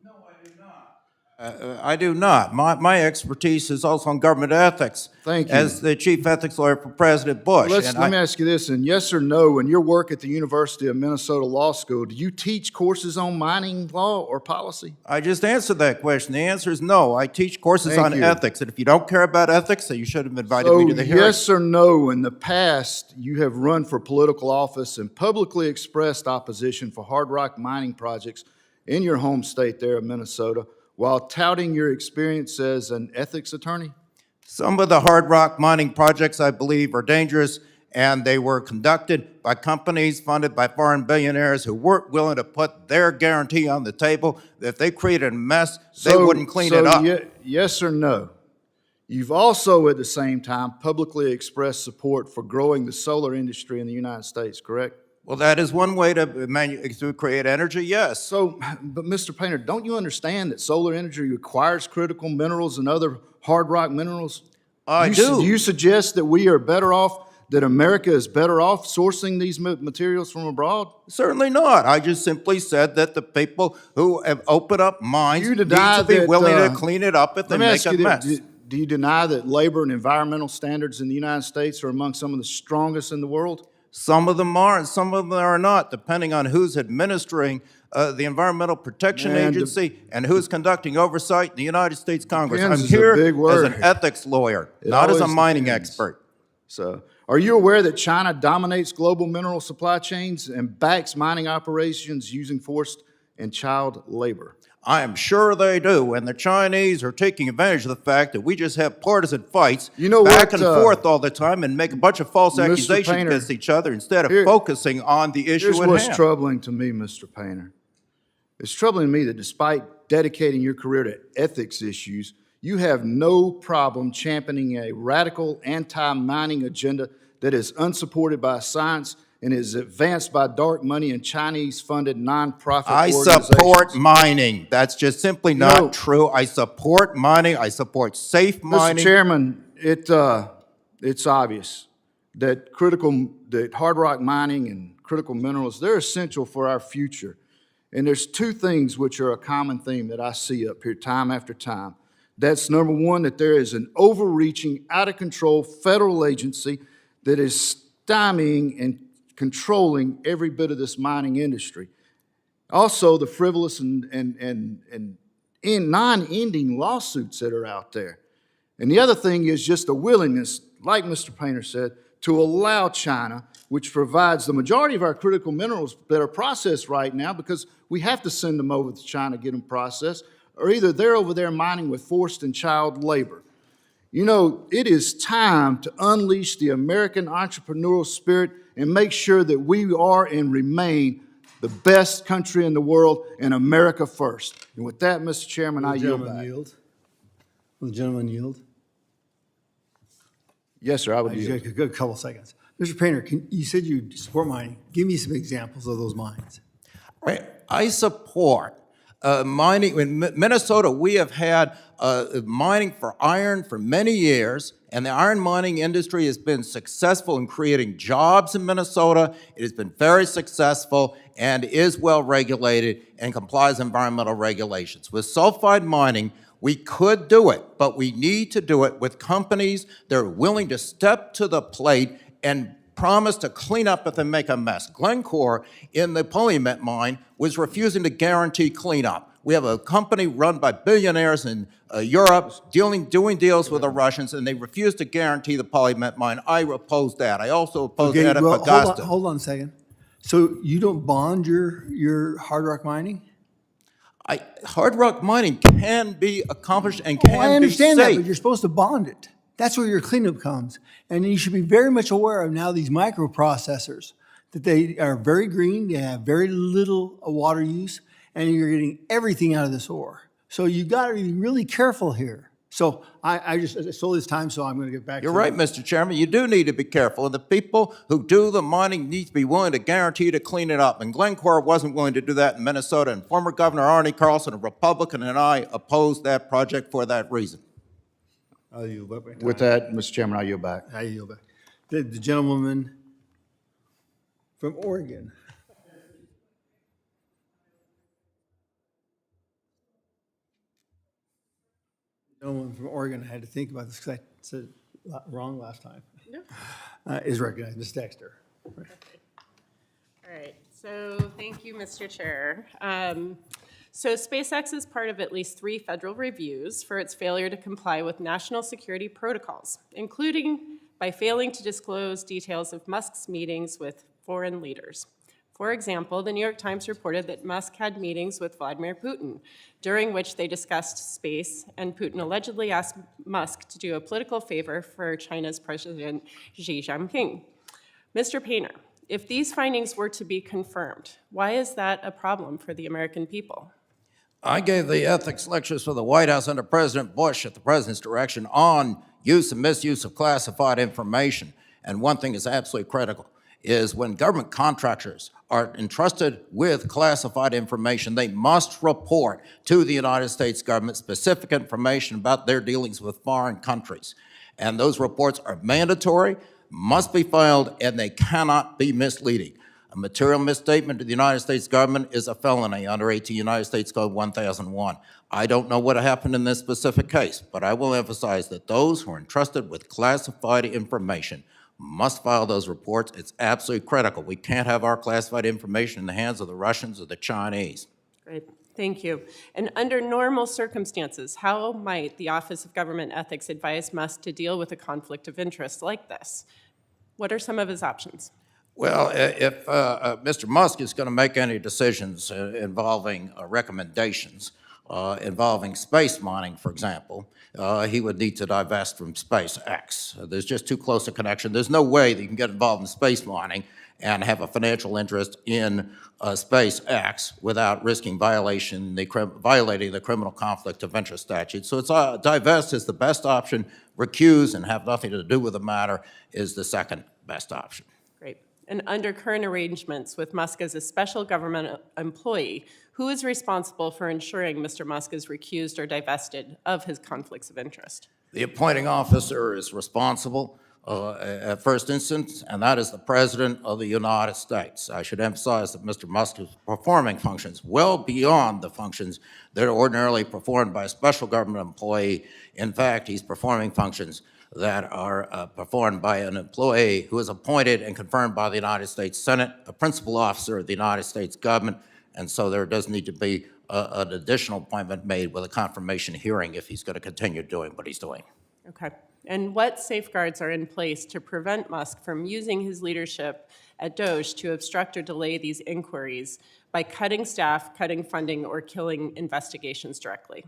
Speaker 6: No, I do not. I do not. My expertise is also on government ethics.
Speaker 8: Thank you.
Speaker 6: As the chief ethics lawyer for President Bush.
Speaker 8: Let me ask you this, and yes or no, in your work at the University of Minnesota Law School, do you teach courses on mining law or policy?
Speaker 6: I just answered that question. The answer is no. I teach courses
Speaker 8: Thank
Speaker 6: on
Speaker 8: you.
Speaker 6: ethics, and if you don't care about ethics, then you should have invited me to the hearing.
Speaker 8: Yes or no, in the past, you have run for political office and publicly expressed opposition for hard rock mining projects in your home state there of Minnesota, while touting your experience as an ethics attorney?
Speaker 6: Some of the hard rock mining projects, I believe, are dangerous, and they were conducted by companies funded by foreign billionaires who weren't willing to put their guarantee on the table that if they created a mess, they wouldn't clean it up.
Speaker 8: Yes or no? You've also, at the same time, publicly expressed support for growing the solar industry in the United States, correct?
Speaker 6: Well, that is one way to create energy, yes.
Speaker 8: So, but Mr. Painter, don't you understand that solar energy requires critical minerals and other hard rock minerals?
Speaker 6: I do.
Speaker 8: Do you suggest that we are better off, that America is better off sourcing these materials from abroad?
Speaker 6: Certainly not. I just simply said that the people who have opened up mines
Speaker 8: You
Speaker 6: need
Speaker 8: deny
Speaker 6: to be
Speaker 8: that,
Speaker 6: willing to clean it up if they
Speaker 8: Let me
Speaker 6: make
Speaker 8: ask
Speaker 6: a
Speaker 8: you
Speaker 6: mess.
Speaker 8: this. Do you deny that labor and environmental standards in the United States are among some of the strongest in the world?
Speaker 6: Some of them are and some of them are not, depending on who's administering the Environmental Protection
Speaker 8: Man,
Speaker 6: Agency, and who's conducting oversight in the United States Congress.
Speaker 8: Depends
Speaker 6: I'm
Speaker 8: is a
Speaker 6: here
Speaker 8: big
Speaker 6: as
Speaker 8: word
Speaker 6: an
Speaker 8: here.
Speaker 6: ethics lawyer,
Speaker 8: It
Speaker 6: not as a
Speaker 8: always
Speaker 6: mining
Speaker 8: depends.
Speaker 6: expert.
Speaker 8: So, are you aware that China dominates global mineral supply chains and backs mining operations using forced and child labor?
Speaker 6: I am sure they do, and the Chinese are taking advantage of the fact that we just have partisan fights
Speaker 8: You know
Speaker 6: back
Speaker 8: what,
Speaker 6: and forth all the time and make a bunch of false
Speaker 8: Mr.
Speaker 6: accusations
Speaker 8: Painter,
Speaker 6: against each other instead of
Speaker 8: here-
Speaker 6: focusing on the issue
Speaker 8: Here's
Speaker 6: at
Speaker 8: what's
Speaker 6: hand.
Speaker 8: troubling to me, Mr. Painter. It's troubling to me that despite dedicating your career to ethics issues, you have no problem championing a radical anti-mining agenda that is unsupported by science and is advanced by dark money and Chinese-funded nonprofit
Speaker 6: I
Speaker 8: organizations.
Speaker 6: support mining. That's just simply not
Speaker 8: know-
Speaker 6: true. I support mining. I support safe
Speaker 8: Mr.
Speaker 6: mining.
Speaker 8: Chairman, it's obvious that that hard rock mining and critical minerals, they're essential for our future. And there's two things which are a common theme that I see up here time after time. That's number one, that there is an overreaching, out-of-control federal agency that is stymieing and controlling every bit of this mining industry. Also, the frivolous and non-ending lawsuits that are out there. And the other thing is just a willingness, like Mr. Painter said, to allow China, which provides the majority of our critical minerals that are processed right now, because we have to send them over to China to get them processed, or either they're over there mining with forced and child labor. You know, it is time to unleash the American entrepreneurial spirit and make sure that we are and remain the best country in the world and America first. And with that, Mr. Chairman, I yield back.
Speaker 1: Will the gentleman yield?
Speaker 8: Yes, sir, I would
Speaker 1: Just
Speaker 8: yield.
Speaker 1: a good couple seconds. Mr. Painter, you said you support mining. Give me some examples of those mines.
Speaker 6: Right. I support mining. In Minnesota, we have had mining for iron for many years, and the iron mining industry has been successful in creating jobs in Minnesota. It has been very successful and is well regulated and complies environmental regulations. With sulfide mining, we could do it, but we need to do it with companies that are willing to step to the plate and promise to clean up if they make a mess. Glencore in the Polymet mine was refusing to guarantee cleanup. We have a company run by billionaires in Europe doing deals with the Russians, and they refuse to guarantee the Polymet mine. I oppose that. I also oppose that at Augusta.
Speaker 1: Hold on a second. So you don't bond your hard rock mining?
Speaker 6: Hard rock mining can be accomplished and can be safe.
Speaker 1: I understand that, but you're supposed to bond it. That's where your cleanup comes. And you should be very much aware of now these microprocessors, that they are very green, they have very little water use, and you're getting everything out of this ore. So you got to be really careful here. So I stole this time, so I'm going to get back to
Speaker 6: You're right, Mr. Chairman. You do need to be careful. And the people who do the mining need to be willing to guarantee to clean it up. And Glencore wasn't willing to do that in Minnesota. And former Governor Arnie Carlson, a Republican, and I opposed that project for that reason.
Speaker 1: I'll yield back.
Speaker 8: With that, Mr. Chairman, I yield back.
Speaker 1: I yield back. The gentlewoman from Oregon. Gentleman from Oregon, I had to think about this because I said it wrong last time. Is recognized, Ms. Dexter.
Speaker 2: All right, so thank you, Mr. Chair. So SpaceX is part of at least 3 federal reviews for its failure to comply with national security protocols, including by failing to disclose details of Musk's meetings with foreign leaders. For example, the New York Times reported that Musk had meetings with Vladimir Putin, during which they discussed space, and Putin allegedly asked Musk to do a political favor for China's President Xi Jinping. Mr. Painter, if these findings were to be confirmed, why is that a problem for the American people?
Speaker 6: I gave the ethics lectures for the White House under President Bush at the president's direction on use and misuse of classified information. And one thing is absolutely critical, is when government contractors are entrusted with classified information, they must report to the United States government specific information about their dealings with foreign countries. And those reports are mandatory, must be filed, and they cannot be misleading. A material misstatement to the United States government is a felony under 18 United States Code 1001. I don't know what happened in this specific case, but I will emphasize that those who are entrusted with classified information must file those reports. It's absolutely critical. We can't have our classified information in the hands of the Russians or the Chinese.
Speaker 2: Great, thank you. And under normal circumstances, how might the Office of Government Ethics advise Musk to deal with a conflict of interest like this? What are some of his options?
Speaker 6: Well, if Mr. Musk is going to make any decisions involving recommendations, involving space mining, for example, he would need to divest from SpaceX. There's just too close a connection. There's no way that you can get involved in space mining and have a financial interest in SpaceX without risking violating the criminal conflict of interest statute. So it's divest is the best option. Recuse and have nothing to do with the matter is the second best option.
Speaker 2: Great. And under current arrangements with Musk as a special government employee, who is responsible for ensuring Mr. Musk is recused or divested of his conflicts of interest?
Speaker 6: The appointing officer is responsible at first instance, and that is the President of the United States. I should emphasize that Mr. Musk is performing functions well beyond the functions that are ordinarily performed by a special government employee. In fact, he's performing functions that are performed by an employee who is appointed and confirmed by the United States Senate, a principal officer of the United States government, and so there does need to be an additional appointment made with a confirmation hearing if he's going to continue doing what he's doing.
Speaker 2: Okay. And what safeguards are in place to prevent Musk from using his leadership at DOGE to obstruct or delay these inquiries by cutting staff, cutting funding, or killing investigations directly?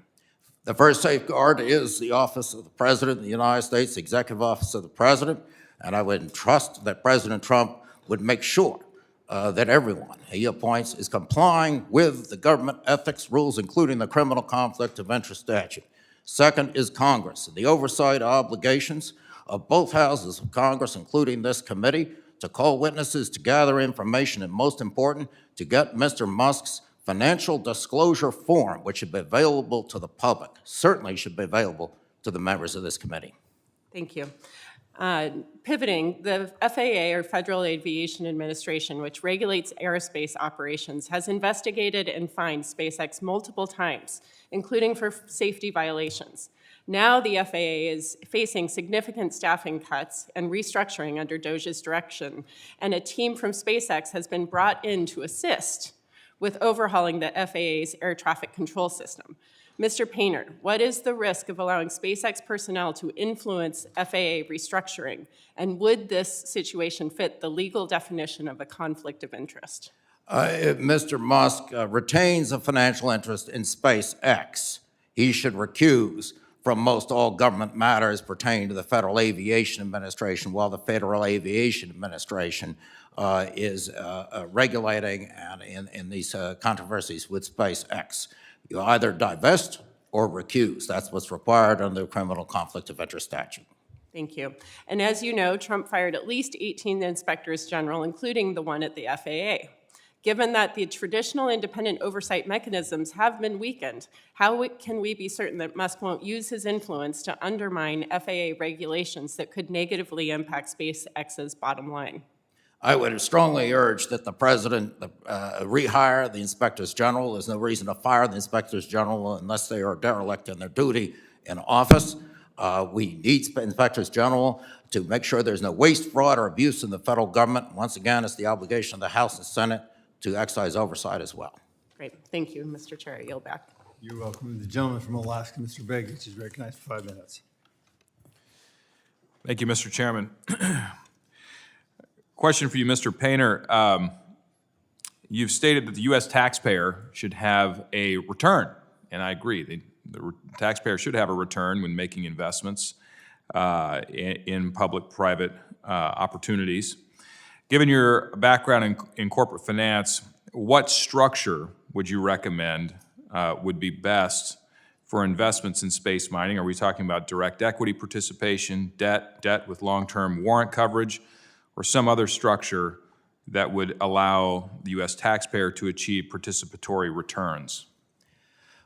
Speaker 6: The first safeguard is the Office of the President of the United States, the Executive Office of the President, and I would trust that President Trump would make sure that everyone he appoints is complying with the government ethics rules, including the criminal conflict of interest statute. Second is Congress, the oversight obligations of both houses of Congress, including this committee, to call witnesses, to gather information, and most important, to get Mr. Musk's financial disclosure form, which should be available to the public, certainly should be available to the members of this committee.
Speaker 2: Thank you. Pivoting, the FAA, or Federal Aviation Administration, which regulates aerospace operations, has investigated and fined SpaceX multiple times, including for safety violations. Now the FAA is facing significant staffing cuts and restructuring under DOGE's direction, and a team from SpaceX has been brought in to assist with overhauling the FAA's air traffic control system. Mr. Painter, what is the risk of allowing SpaceX personnel to influence FAA restructuring? And would this situation fit the legal definition of a conflict of interest?
Speaker 6: If Mr. Musk retains a financial interest in SpaceX, he should recuse from most all government matters pertaining to the Federal Aviation Administration, while the Federal Aviation Administration is regulating and in these controversies with SpaceX. You either divest or recuse. That's what's required under the criminal conflict of interest statute.
Speaker 2: Thank you. And as you know, Trump fired at least 18 inspectors general, including the one at the FAA. Given that the traditional independent oversight mechanisms have been weakened, how can we be certain that Musk won't use his influence to undermine FAA regulations that could negatively impact SpaceX's bottom line?
Speaker 6: I would strongly urge that the president rehire the inspectors general. There's no reason to fire the inspectors general unless they are derelict in their duty in office. We need inspectors general to make sure there's no waste, fraud, or abuse in the federal government. Once again, it's the obligation of the House and Senate to exercise oversight as well.
Speaker 2: Great. Thank you, Mr. Chair. I yield back.
Speaker 1: You're welcome. The gentleman from Alaska, Mr. Begich, is recognized for 5 minutes.
Speaker 9: Thank you, Mr. Chairman. Question for you, Mr. Painter. You've stated that the U.S. taxpayer should have a return, and I agree. The taxpayer should have a return when making investments in public-private opportunities. Given your background in corporate finance, what structure would you recommend would be best for investments in space mining? Are we talking about direct equity participation, debt with long-term warrant coverage, or some other structure that would allow the U.S. taxpayer to achieve participatory returns?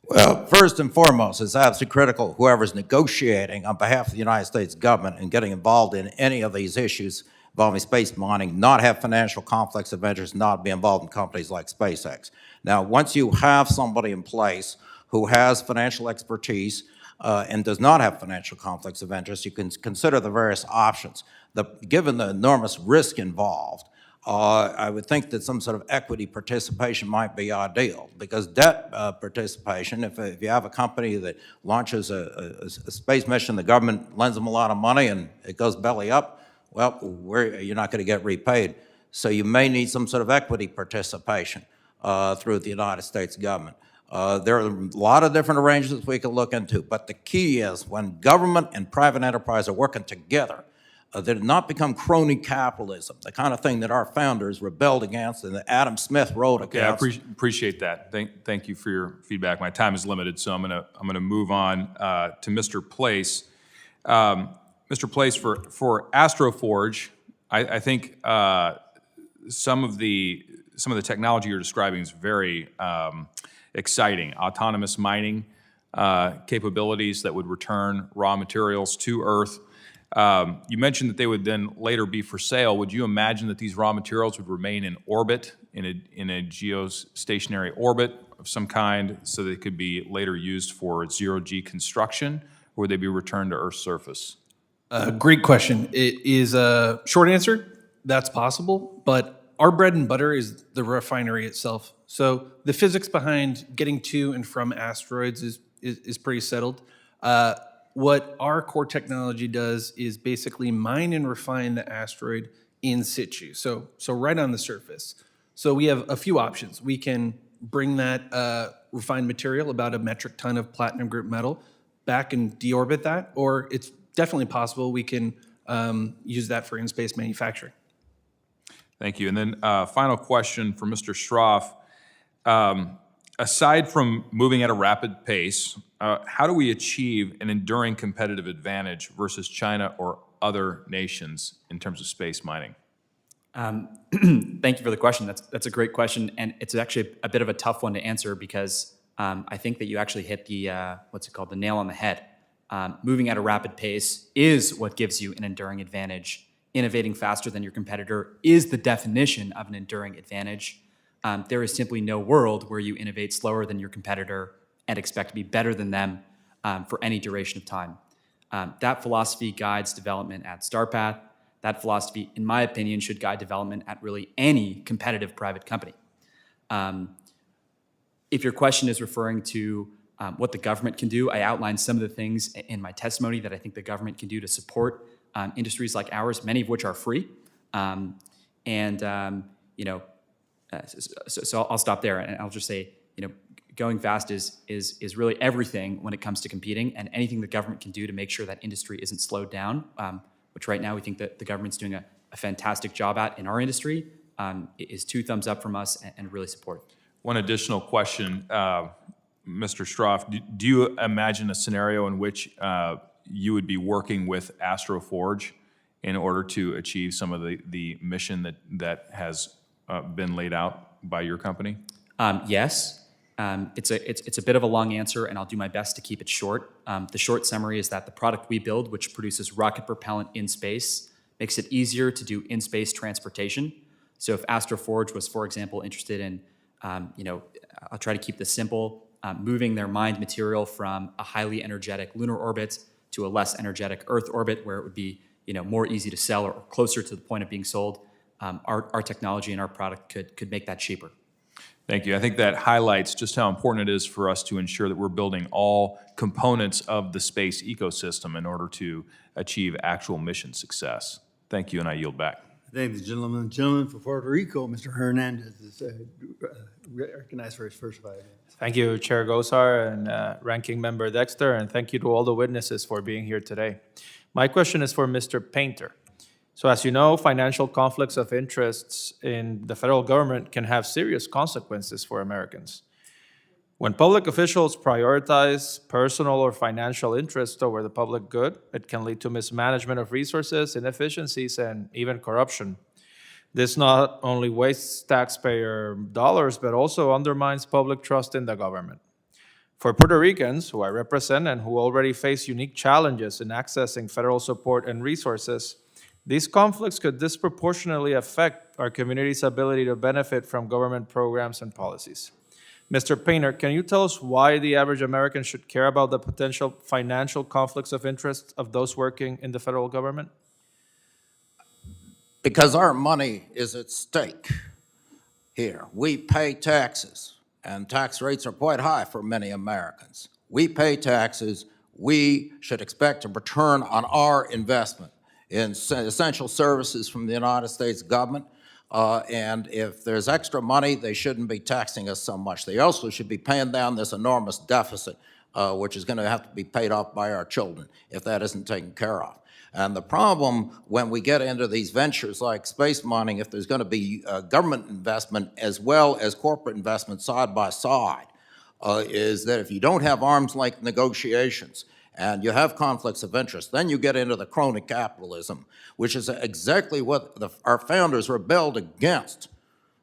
Speaker 6: Well, first and foremost, it's absolutely critical whoever's negotiating on behalf of the United States government and getting involved in any of these issues involving space mining, not have financial conflicts of interest, not be involved in companies like SpaceX. Now, once you have somebody in place who has financial expertise, and does not have financial conflicts of interest, you can consider the various options. Given the enormous risk involved, I would think that some sort of equity participation might be ideal, because debt participation, if you have a company that launches a space mission, the government lends them a lot of money and it goes belly up, well, you're not going to get repaid. So you may need some sort of equity participation through the United States government. There are a lot of different arrangements we can look into, but the key is when government and private enterprise are working together, that it not become crony capitalism, the kind of thing that our founders rebelled against and that Adam Smith wrote against.
Speaker 9: Yeah, I appreciate that. Thank you for your feedback. My time is limited, so I'm gonna move on to Mr. Place. Mr. Place, for Astroforge, I think some of the technology you're describing is very exciting. Autonomous mining capabilities that would return raw materials to Earth. You mentioned that they would then later be for sale. Would you imagine that these raw materials would remain in orbit, in a geostationary orbit of some kind, so they could be later used for zero-G construction, or would they be returned to Earth's surface?
Speaker 5: Great question. It is a short answer. That's possible, but our bread and butter is the refinery itself. So the physics behind getting to and from asteroids is pretty settled. What our core technology does is basically mine and refine the asteroid in situ, so right on the surface. So we have a few options. We can bring that refined material, about a metric ton of platinum group metal, back and deorbit that, or it's definitely possible we can use that for in-space manufacturing.
Speaker 9: Thank you. And then final question for Mr. Schroff. Aside from moving at a rapid pace, how do we achieve an enduring competitive advantage versus China or other nations in terms of space mining?
Speaker 7: Thank you for the question. That's a great question, and it's actually a bit of a tough one to answer because I think that you actually hit the the nail on the head. Moving at a rapid pace is what gives you an enduring advantage. Innovating faster than your competitor is the definition of an enduring advantage. There is simply no world where you innovate slower than your competitor and expect to be better than them for any duration of time. That philosophy guides development at StarPath. That philosophy, in my opinion, should guide development at really any competitive private company. If your question is referring to what the government can do, I outlined some of the things in my testimony that I think the government can do to support industries like ours, many of which are free. So I'll stop there, and I'll just say, going fast is really everything when it comes to competing, and anything the government can do to make sure that industry isn't slowed down, which right now we think that the government's doing a fantastic job at in our industry, is 2 thumbs up from us and really support.
Speaker 9: One additional question, Mr. Schroff, do you imagine a scenario in which you would be working with Astroforge in order to achieve some of the mission that has been laid out by your company?
Speaker 7: Yes. It's a bit of a long answer, and I'll do my best to keep it short. The short summary is that the product we build, which produces rocket propellant in space, makes it easier to do in-space transportation. So if Astroforge was, for example, interested in, I'll try to keep this simple, moving their mined material from a highly energetic lunar orbit to a less energetic Earth orbit, where it would be more easy to sell or closer to the point of being sold, our technology and our product could make that cheaper.
Speaker 9: Thank you. I think that highlights just how important it is for us to ensure that we're building all components of the space ecosystem in order to achieve actual mission success. Thank you, and I yield back.
Speaker 1: Thank the gentleman. Gentleman from Puerto Rico, Mr. Hernandez, is recognized for his first 5 minutes.
Speaker 10: Thank you, Chair Gosar and Ranking Member Dexter, and thank you to all the witnesses for being here today. My question is for Mr. Painter. So as you know, financial conflicts of interests in the federal government can have serious consequences for Americans. When public officials prioritize personal or financial interests over the public good, it can lead to mismanagement of resources, inefficiencies, and even corruption. This not only wastes taxpayer dollars, but also undermines public trust in the government. For Puerto Ricans, who I represent and who already face unique challenges in accessing federal support and resources, these conflicts could disproportionately affect our community's ability to benefit from government programs and policies. Mr. Painter, can you tell us why the average American should care about the potential financial conflicts of interest of those working in the federal government?
Speaker 6: Because our money is at stake here. We pay taxes, and tax rates are quite high for many Americans. We pay taxes. We should expect a return on our investment in essential services from the United States government. And if there's extra money, they shouldn't be taxing us so much. They also should be paying down this enormous deficit, which is going to have to be paid off by our children if that isn't taken care of. And the problem when we get into these ventures like space mining, if there's going to be government investment as well as corporate investment side by side, is that if you don't have arm's length negotiations and you have conflicts of interest, then you get into the crony capitalism, which is exactly what our founders rebelled against.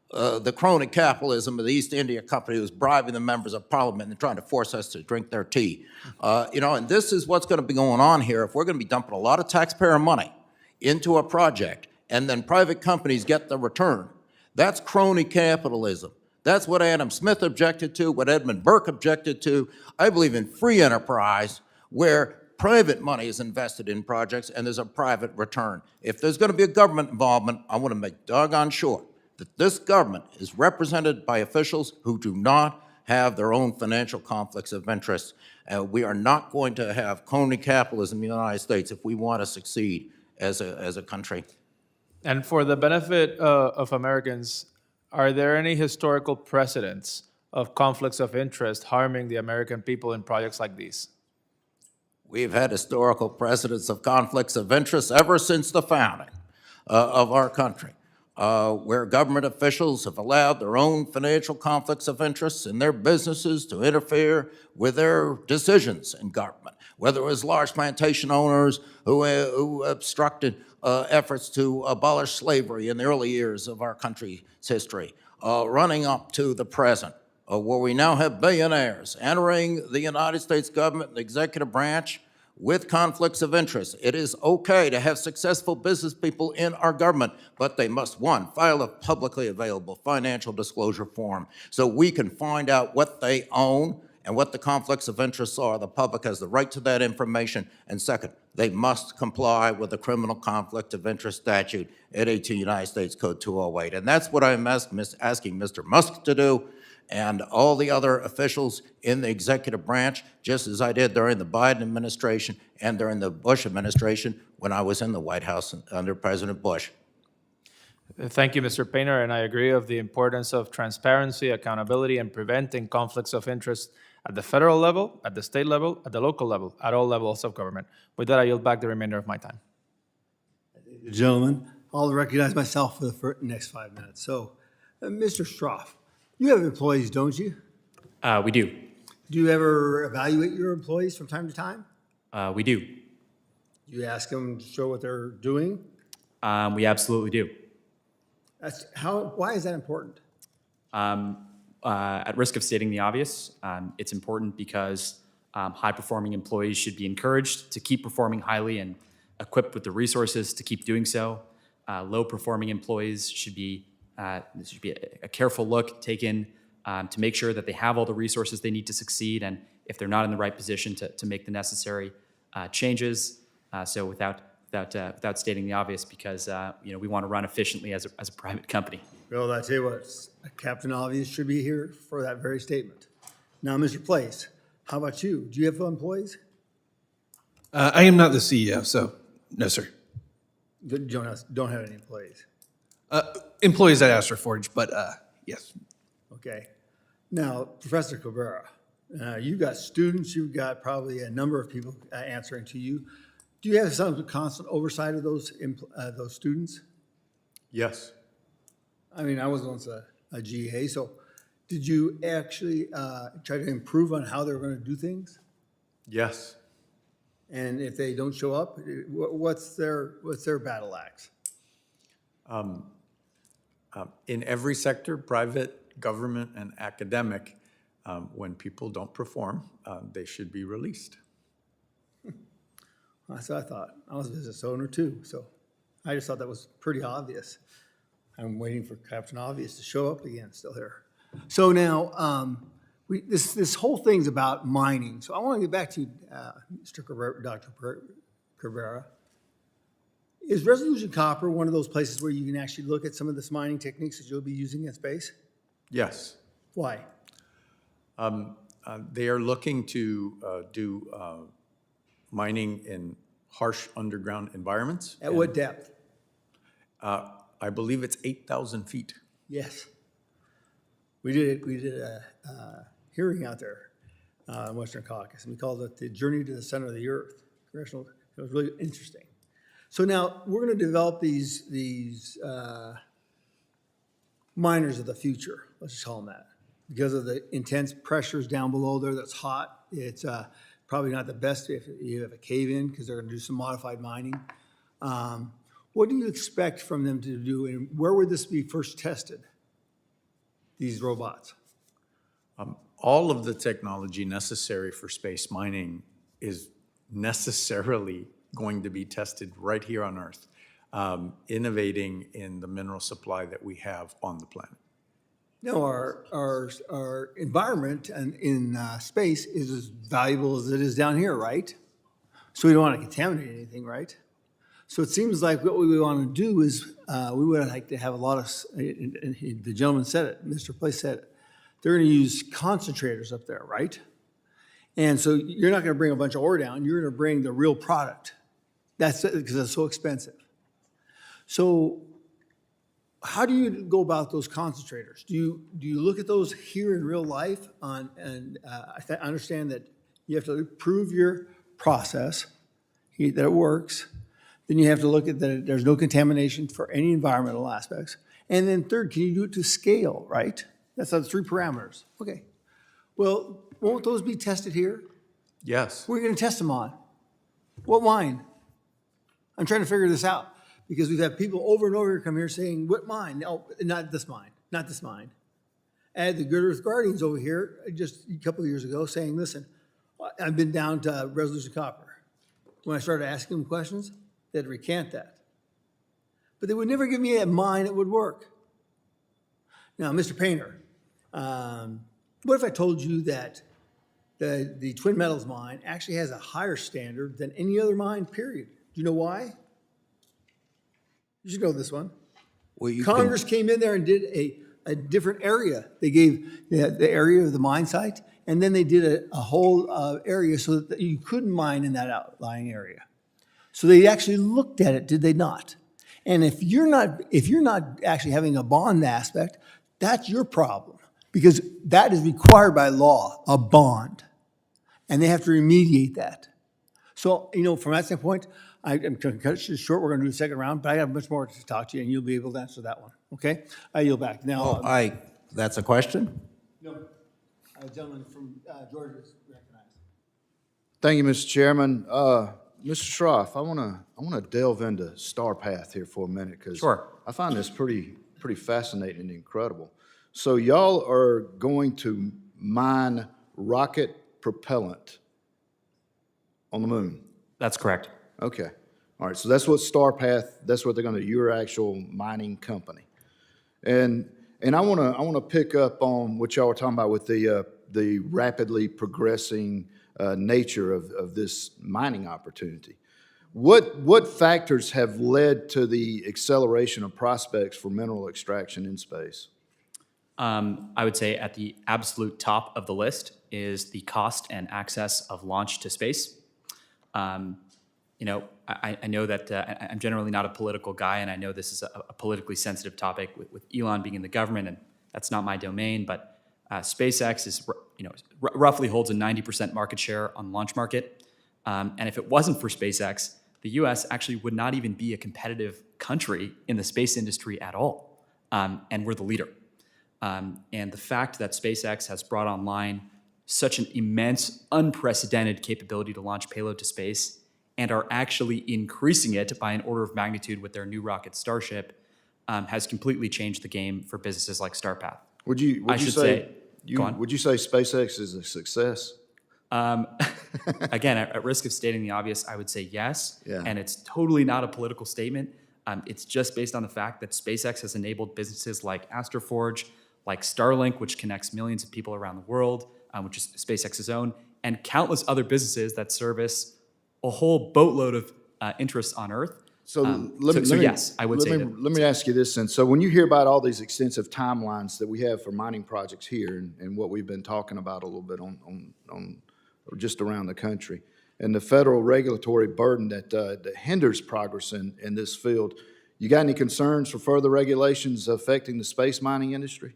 Speaker 6: The crony capitalism of the East India Company was bribing the members of Parliament and trying to force us to drink their tea. And this is what's going to be going on here. If we're going to be dumping a lot of taxpayer money into a project and then private companies get the return, that's crony capitalism. That's what Adam Smith objected to, what Edmund Burke objected to. I believe in free enterprise where private money is invested in projects and there's a private return. If there's going to be a government involvement, I want to make doggone sure that this government is represented by officials who do not have their own financial conflicts of interest. We are not going to have crony capitalism in the United States if we want to succeed as a country.
Speaker 10: And for the benefit of Americans, are there any historical precedents of conflicts of interest harming the American people in projects like these?
Speaker 6: We've had historical precedents of conflicts of interest ever since the founding of our country, where government officials have allowed their own financial conflicts of interest in their businesses to interfere with their decisions in government, whether it was large plantation owners who obstructed efforts to abolish slavery in the early years of our country's history, running up to the present, where we now have billionaires entering the United States government, the executive branch, with conflicts of interest. It is okay to have successful business people in our government, but they must, one, file a publicly available financial disclosure form so we can find out what they own and what the conflicts of interest are. The public has the right to that information. And second, they must comply with the criminal conflict of interest statute at 18 United States Code 208. And that's what I'm asking Mr. Musk to do and all the other officials in the executive branch, just as I did during the Biden administration and during the Bush administration when I was in the White House under President Bush.
Speaker 10: Thank you, Mr. Painter, and I agree of the importance of transparency, accountability, and preventing conflicts of interest at the federal level, at the state level, at the local level, at all levels of government. With that, I yield back the remainder of my time.
Speaker 1: Gentlemen, I'll recognize myself for the next 5 minutes. So, Mr. Stroff, you have employees, don't you?
Speaker 7: We do.
Speaker 1: Do you ever evaluate your employees from time to time?
Speaker 7: We do.
Speaker 1: Do you ask them to show what they're doing?
Speaker 7: We absolutely do.
Speaker 1: Why is that important?
Speaker 7: At risk of stating the obvious, it's important because high-performing employees should be encouraged to keep performing highly and equipped with the resources to keep doing so. Low-performing employees should be a careful look taken to make sure that they have all the resources they need to succeed, and if they're not in the right position, to make the necessary changes. So without stating the obvious, because we want to run efficiently as a private company.
Speaker 1: Well, I tell you what, Captain Obvious should be here for that very statement. Now, Mr. Place, how about you? Do you have employees?
Speaker 5: I am not the CEO, so no, sir.
Speaker 1: Don't have any employees.
Speaker 5: Employees at Astroforge, but yes.
Speaker 1: Okay. Now, Professor Cabrera, you've got students, you've got probably a number of people answering to you. Do you have some constant oversight of those students?
Speaker 4: Yes.
Speaker 1: I mean, I was once a GA, so did you actually try to improve on how they're going to do things?
Speaker 4: Yes.
Speaker 1: And if they don't show up, what's their battle axe?
Speaker 4: In every sector, private, government, and academic, when people don't perform, they should be released.
Speaker 1: That's what I thought. I was a business owner too, so I just thought that was pretty obvious. I'm waiting for Captain Obvious to show up again, still here. So now, this whole thing's about mining. So I want to get back to Mr. Cabrera, Dr. Cabrera. Is resolution copper one of those places where you can actually look at some of this mining techniques that you'll be using in space?
Speaker 4: Yes.
Speaker 1: Why?
Speaker 4: They are looking to do mining in harsh underground environments.
Speaker 1: At what depth?
Speaker 4: I believe it's 8,000 feet.
Speaker 1: Yes. We did a hearing out there in Western Caucasus, and we called it the Journey to the Center of the Earth. Congressional. It was really interesting. So now we're going to develop these miners of the future. Let's just call them that, because of the intense pressures down below there. That's hot. It's probably not the best if you have a cave in, because they're going to do some modified mining. What do you expect from them to do, and where would this be first tested? These robots.
Speaker 4: All of the technology necessary for space mining is necessarily going to be tested right here on Earth, innovating in the mineral supply that we have on the planet.
Speaker 1: No, our environment and in space is as valuable as it is down here, right? So we don't want to contaminate anything, right? So it seems like what we want to do is we would like to have a lot of, and the gentleman said it, Mr. Place said it, they're going to use concentrators up there, right? And so you're not going to bring a bunch of ore down, you're going to bring the real product. That's because it's so expensive. So how do you go about those concentrators? Do you look at those here in real life? I understand that you have to prove your process, that it works. Then you have to look at that there's no contamination for any environmental aspects. And then third, can you do it to scale, right? That's the 3 parameters. Okay. Well, won't those be tested here?
Speaker 4: Yes.
Speaker 1: Where are you going to test them on? What mine? I'm trying to figure this out, because we've had people over and over come here saying, what mine? No, not this mine, not this mine. I had the Good Earth Guardians over here just a couple of years ago saying, listen, I've been down to resolution copper. When I started asking them questions, they'd recant that. But they would never give me a mine that would work. Now, Mr. Painter, what if I told you that the Twin Metals mine actually has a higher standard than any other mine, period? Do you know why? You should know this one.
Speaker 6: Well,
Speaker 1: Congress came in there and did a different area. They gave the area of the mine site, and then they did a whole area so that you couldn't mine in that outlying area. So they actually looked at it, did they not? And if you're not actually having a bond aspect, that's your problem, because that is required by law, a bond, and they have to remediate that. So, from that standpoint, I'm going to cut it short. We're going to do the second round, but I have much more to talk to you, and you'll be able to answer that one. Okay? I yield back. Now,
Speaker 6: That's a question?
Speaker 1: no, a gentleman from Georgia is recognized.
Speaker 8: Thank you, Mr. Chairman. Mr. Schroff, I want to delve into Star Path here for a minute, because
Speaker 7: Sure.
Speaker 8: I find this pretty fascinating and incredible. So y'all are going to mine rocket propellant on the moon?
Speaker 7: That's correct.
Speaker 8: Okay. All right. So that's what Star Path, that's what they're going to do, your actual mining company. And I want to pick up on what y'all were talking about with the rapidly progressing nature of this mining opportunity. What factors have led to the acceleration of prospects for mineral extraction in space?
Speaker 7: I would say at the absolute top of the list is the cost and access of launch to space. I know that I'm generally not a political guy, and I know this is a politically sensitive topic with Elon being in the government, and that's not my domain, but SpaceX is, roughly holds a 90% market share on the launch market. And if it wasn't for SpaceX, the US actually would not even be a competitive country in the space industry at all. And we're the leader. And the fact that SpaceX has brought online such an immense, unprecedented capability to launch payload to space and are actually increasing it by an order of magnitude with their new rocket Starship has completely changed the game for businesses like StarPath.
Speaker 8: Would you say SpaceX is a success?
Speaker 7: Again, at risk of stating the obvious, I would say yes.
Speaker 8: Yeah.
Speaker 7: And it's totally not a political statement. It's just based on the fact that SpaceX has enabled businesses like Astroforge, like Starlink, which connects millions of people around the world, which is SpaceX's own, and countless other businesses that service a whole boatload of interests on Earth.
Speaker 8: So
Speaker 7: Yes, I would say that.
Speaker 8: Let me ask you this then. So when you hear about all these extensive timelines that we have for mining projects here and what we've been talking about a little bit on or just around the country, and the federal regulatory burden that hinders progress in this field, you got any concerns for further regulations affecting the space mining industry?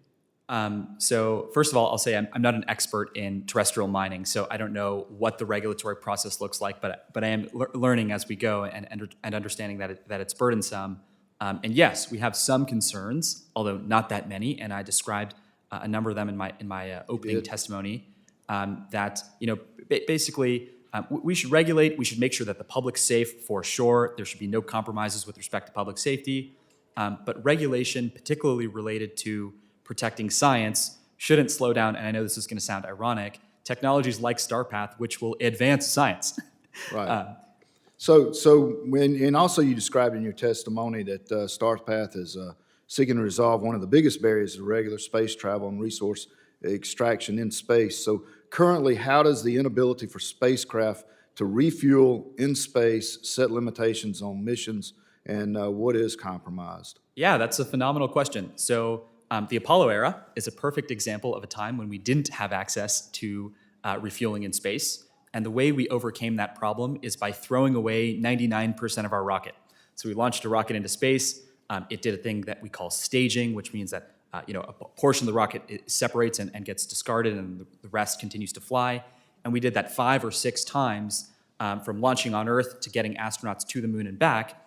Speaker 7: So first of all, I'll say I'm not an expert in terrestrial mining, so I don't know what the regulatory process looks like, but I am learning as we go and understanding that it's burdensome. And yes, we have some concerns, although not that many, and I described a number of them in my opening testimony. That basically we should regulate. We should make sure that the public's safe for sure. There should be no compromises with respect to public safety. But regulation, particularly related to protecting science, shouldn't slow down, and I know this is going to sound ironic, technologies like StarPath, which will advance science.
Speaker 8: Right. And also you described in your testimony that StarPath is seeking to resolve one of the biggest barriers to regular space travel and resource extraction in space. So currently, how does the inability for spacecraft to refuel in space set limitations on missions, and what is compromised?
Speaker 7: Yeah, that's a phenomenal question. So the Apollo era is a perfect example of a time when we didn't have access to refueling in space. And the way we overcame that problem is by throwing away 99% of our rocket. So we launched a rocket into space. It did a thing that we call staging, which means that a portion of the rocket separates and gets discarded, and the rest continues to fly. And we did that 5 or 6 times from launching on Earth to getting astronauts to the moon and back.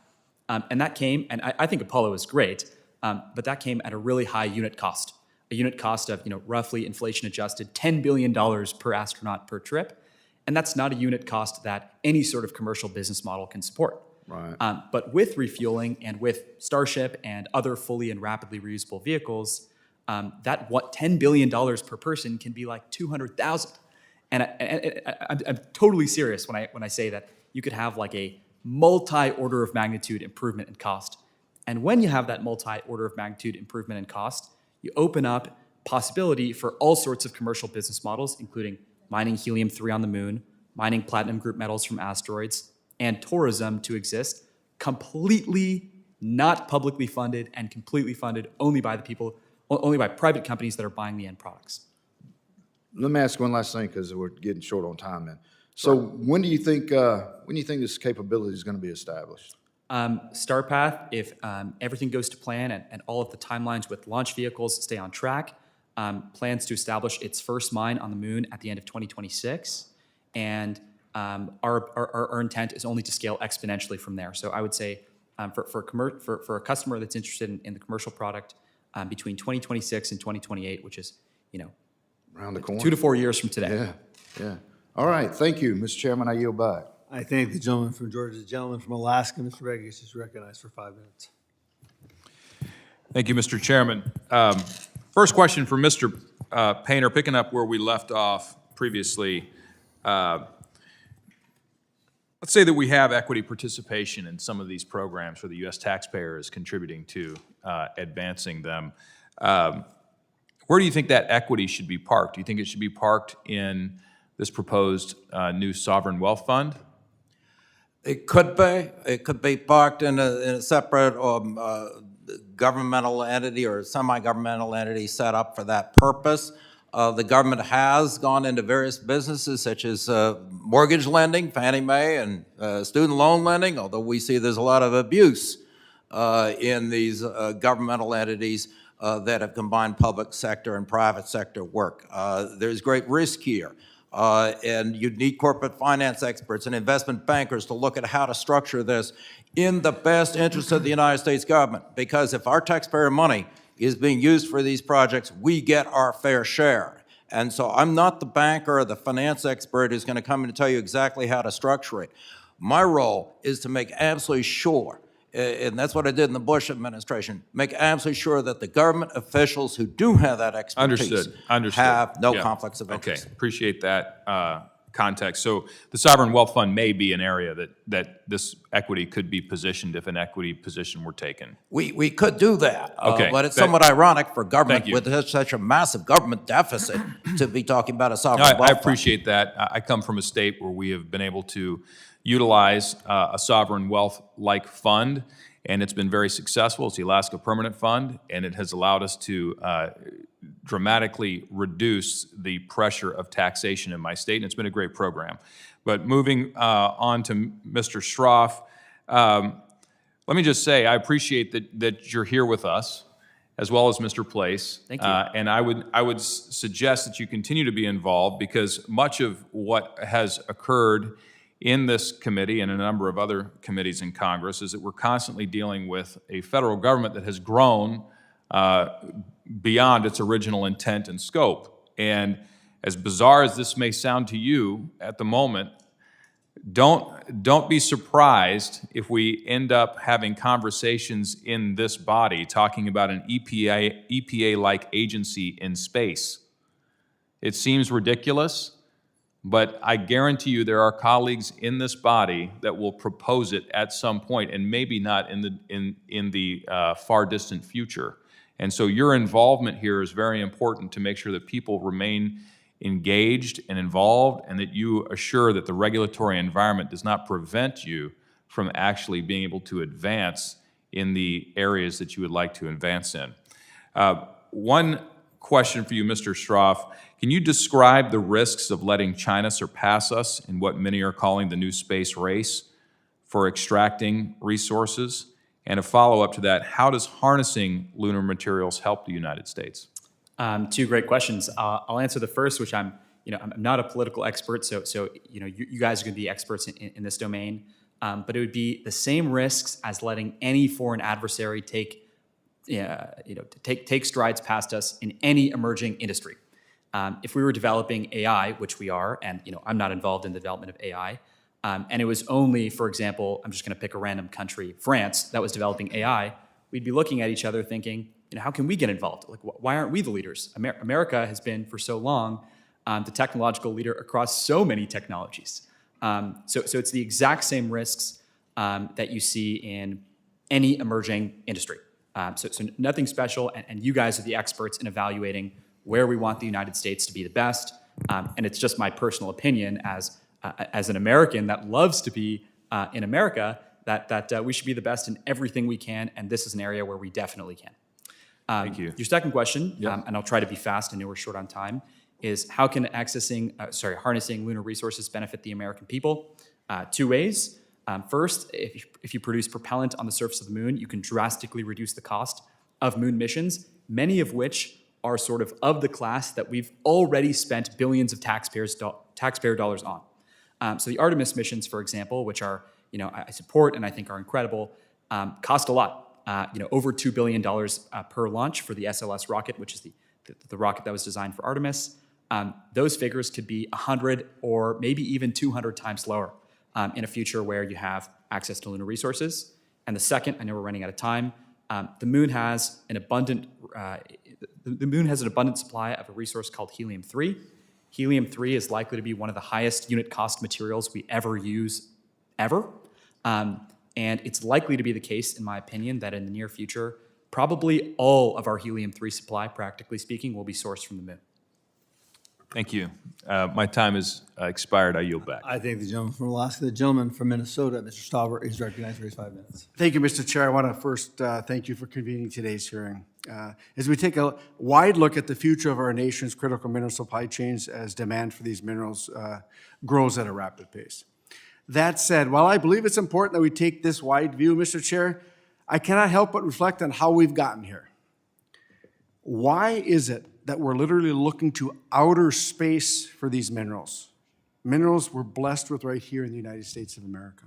Speaker 7: And that came, and I think Apollo is great, but that came at a really high unit cost. A unit cost of roughly inflation adjusted $10 billion per astronaut per trip. And that's not a unit cost that any sort of commercial business model can support.
Speaker 8: Right.
Speaker 7: But with refueling and with Starship and other fully and rapidly reusable vehicles, that $10 billion per person can be like 200,000. And I'm totally serious when I say that you could have like a multi-order of magnitude improvement in cost. And when you have that multi-order of magnitude improvement in cost, you open up possibility for all sorts of commercial business models, including mining helium-3 on the moon, mining platinum group metals from asteroids, and tourism to exist, completely not publicly funded and completely funded only by private companies that are buying the end products.
Speaker 8: Let me ask one last thing, because we're getting short on time then. So when do you think this capability is going to be established?
Speaker 7: StarPath, if everything goes to plan and all of the timelines with launch vehicles stay on track, plans to establish its first mine on the moon at the end of 2026. And our intent is only to scale exponentially from there. So I would say for a customer that's interested in the commercial product, between 2026 and 2028, which is,
Speaker 8: Around the corner.
Speaker 7: 2 to 4 years from today.
Speaker 8: Yeah. All right, thank you, Mr. Chairman, I yield back.
Speaker 1: I thank the gentleman from Georgia. The gentleman from Alaska, Mr. Regis, is recognized for 5 minutes.
Speaker 9: Thank you, Mr. Chairman. First question for Mr. Painter, picking up where we left off previously. Let's say that we have equity participation in some of these programs where the U.S. taxpayer is contributing to advancing them. Where do you think that equity should be parked? Do you think it should be parked in this proposed new sovereign wealth fund?
Speaker 6: It could be. It could be parked in a separate governmental entity or semi-governmental entity set up for that purpose. The government has gone into various businesses such as mortgage lending, Fannie Mae, and student loan lending, although we see there's a lot of abuse in these governmental entities that have combined public sector and private sector work. There's great risk here. And you'd need corporate finance experts and investment bankers to look at how to structure this in the best interest of the United States government. Because if our taxpayer money is being used for these projects, we get our fair share. And so I'm not the banker or the finance expert who's going to come in and tell you exactly how to structure it. My role is to make absolutely sure, and that's what I did in the Bush administration, make absolutely sure that the government officials who do have that expertise
Speaker 9: Understood.
Speaker 6: have no conflicts of interest.
Speaker 9: Okay, appreciate that context. So the Sovereign Wealth Fund may be an area that this equity could be positioned if an equity position were taken.
Speaker 6: We could do that.
Speaker 9: Okay,
Speaker 6: But it's
Speaker 9: that-
Speaker 6: somewhat ironic for government
Speaker 9: Thank you.
Speaker 6: with such a massive government deficit to be talking about a
Speaker 9: No,
Speaker 6: sovereign wealth
Speaker 9: I
Speaker 6: fund.
Speaker 9: appreciate that. I come from a state where we have been able to utilize a sovereign wealth-like fund, and it's been very successful. It's the Alaska Permanent Fund, and it has allowed us to dramatically reduce the pressure of taxation in my state, and it's been a great program. But moving on to Mr. Schroff, let me just say I appreciate that you're here with us, as well as Mr. Place.
Speaker 7: Thank you.
Speaker 9: And I would suggest that you continue to be involved, because much of what has occurred in this committee and a number of other committees in Congress is that we're constantly dealing with a federal government that has grown beyond its original intent and scope. And as bizarre as this may sound to you at the moment, don't be surprised if we end up having conversations in this body talking about an EPA-like agency in space. It seems ridiculous, but I guarantee you there are colleagues in this body that will propose it at some point, and maybe not in the far distant future. And so your involvement here is very important to make sure that people remain engaged and involved, and that you assure that the regulatory environment does not prevent you from actually being able to advance in the areas that you would like to advance in. One question for you, Mr. Schroff. Can you describe the risks of letting China surpass us in what many are calling the new space race for extracting resources? And a follow-up to that, how does harnessing lunar materials help the United States?
Speaker 7: Two great questions. I'll answer the first, which I'm not a political expert, so you guys are going to be experts in this domain. But it would be the same risks as letting any foreign adversary take strides past us in any emerging industry. If we were developing AI, which we are, and I'm not involved in the development of AI, and it was only, for example, I'm just going to pick a random country, France, that was developing AI, we'd be looking at each other thinking, how can we get involved? Like, why aren't we the leaders? America has been for so long the technological leader across so many technologies. So it's the exact same risks that you see in any emerging industry. So nothing special, and you guys are the experts in evaluating where we want the United States to be the best. And it's just my personal opinion as an American that loves to be in America that we should be the best in everything we can, and this is an area where we definitely can.
Speaker 9: Thank you.
Speaker 7: Your second question, and I'll try to be fast, I know we're short on time, is how can harnessing lunar resources benefit the American people? Two ways. First, if you produce propellant on the surface of the moon, you can drastically reduce the cost of moon missions, many of which are sort of the class that we've already spent billions of taxpayer dollars on. So the Artemis missions, for example, which are, I support and I think are incredible, cost a lot. Over $2 billion per launch for the SLS rocket, which is the rocket that was designed for Artemis. Those figures could be 100 or maybe even 200 times lower in a future where you have access to lunar resources. And the second, I know we're running out of time, the moon has an abundant supply of a resource called helium-3. Helium-3 is likely to be one of the highest unit cost materials we ever use, ever. And it's likely to be the case, in my opinion, that in the near future, probably all of our helium-3 supply, practically speaking, will be sourced from the moon.
Speaker 9: Thank you. My time has expired. I yield back.
Speaker 1: I thank the gentleman from Alaska. The gentleman from Minnesota, Mr. Stauber, is recognized for his 5 minutes.
Speaker 11: Thank you, Mr. Chair. I want to first thank you for convening today's hearing. As we take a wide look at the future of our nation's critical mineral supply chains as demand for these minerals grows at a rapid pace. That said, while I believe it's important that we take this wide view, Mr. Chair, I cannot help but reflect on how we've gotten here. Why is it that we're literally looking to outer space for these minerals? Minerals we're blessed with right here in the United States of America.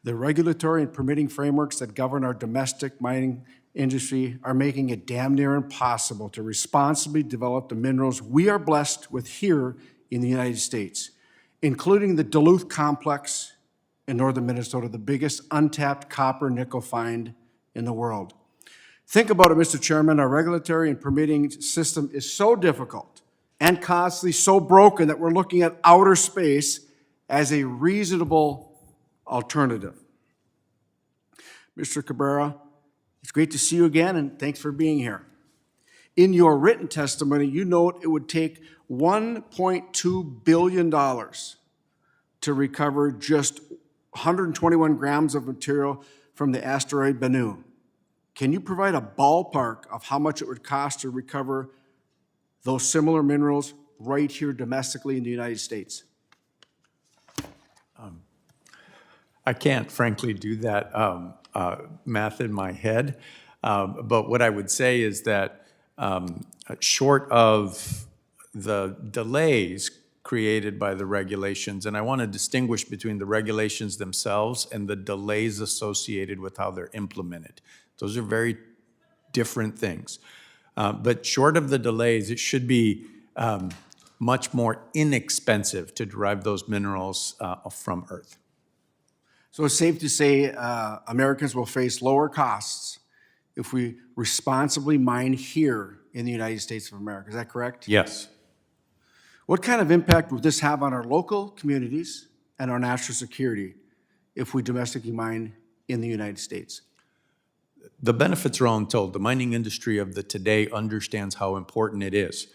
Speaker 11: The regulatory and permitting frameworks that govern our domestic mining industry are making it damn near impossible to responsibly develop the minerals we are blessed with here in the United States, including the Duluth Complex in northern Minnesota, the biggest untapped copper-nickel find in the world. Think about it, Mr. Chairman. Our regulatory and permitting system is so difficult and costly, so broken that we're looking at outer space as a reasonable alternative. Mr. Cabrera, it's great to see you again, and thanks for being here. In your written testimony, you note it would take $1.2 billion to recover just 121 grams of material from the asteroid Bennu. Can you provide a ballpark of how much it would cost to recover those similar minerals right here domestically in the United States?
Speaker 4: I can't frankly do that math in my head, but what I would say is that short of the delays created by the regulations, and I want to distinguish between the regulations themselves and the delays associated with how they're implemented. Those are very different things. But short of the delays, it should be much more inexpensive to derive those minerals from Earth.
Speaker 11: So it's safe to say Americans will face lower costs if we responsibly mine here in the United States of America. Is that correct?
Speaker 4: Yes.
Speaker 11: What kind of impact would this have on our local communities and our national security if we domestically mine in the United States?
Speaker 4: The benefits are all untold. The mining industry of the today understands how important it is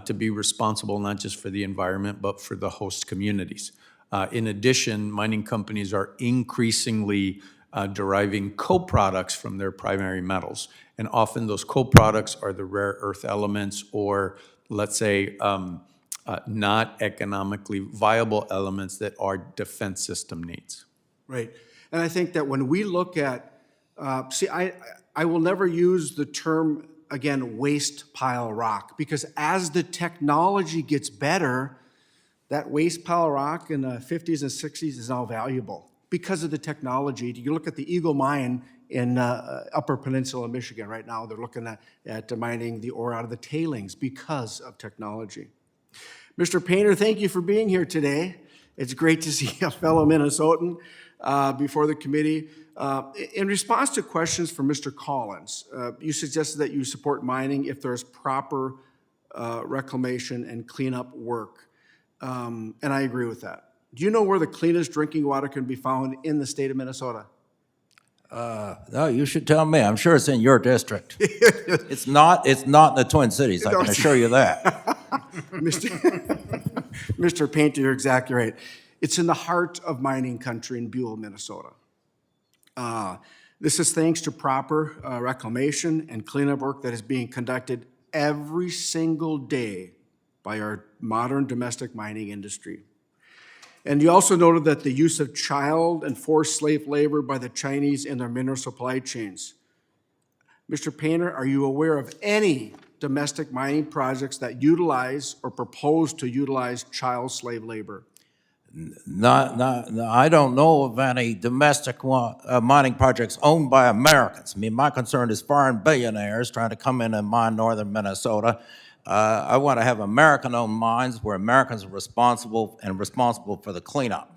Speaker 4: to be responsible not just for the environment, but for the host communities. In addition, mining companies are increasingly deriving co-products from their primary metals. And often those co-products are the rare earth elements or, let's say, not economically viable elements that our defense system needs.
Speaker 11: Right. And I think that when we look at, I will never use the term, again, waste pile rock, because as the technology gets better, that waste pile rock in the 50s and 60s is now valuable because of the technology. You look at the Eagle Mine in Upper Peninsula, Michigan right now. They're looking at mining the ore out of the tailings because of technology. Mr. Painter, thank you for being here today. It's great to see a fellow Minnesotan before the committee. In response to questions from Mr. Collins, you suggested that you support mining if there's proper reclamation and cleanup work. And I agree with that. Do you know where the cleanest drinking water can be found in the state of Minnesota?
Speaker 6: No, you should tell me. I'm sure it's in your district. It's not in the Twin Cities, I can assure you that.
Speaker 11: Mr. Painter, you're exactly right. It's in the heart of mining country in Buell, Minnesota. This is thanks to proper reclamation and cleanup work that is being conducted every single day by our modern domestic mining industry. And you also noted that the use of child and forced slave labor by the Chinese in their mineral supply chains. Mr. Painter, are you aware of any domestic mining projects that utilize or propose to utilize child slave labor?
Speaker 6: I don't know of any domestic mining projects owned by Americans. I mean, my concern is foreign billionaires trying to come in and mine northern Minnesota. I want to have American-owned mines where Americans are responsible for the cleanup.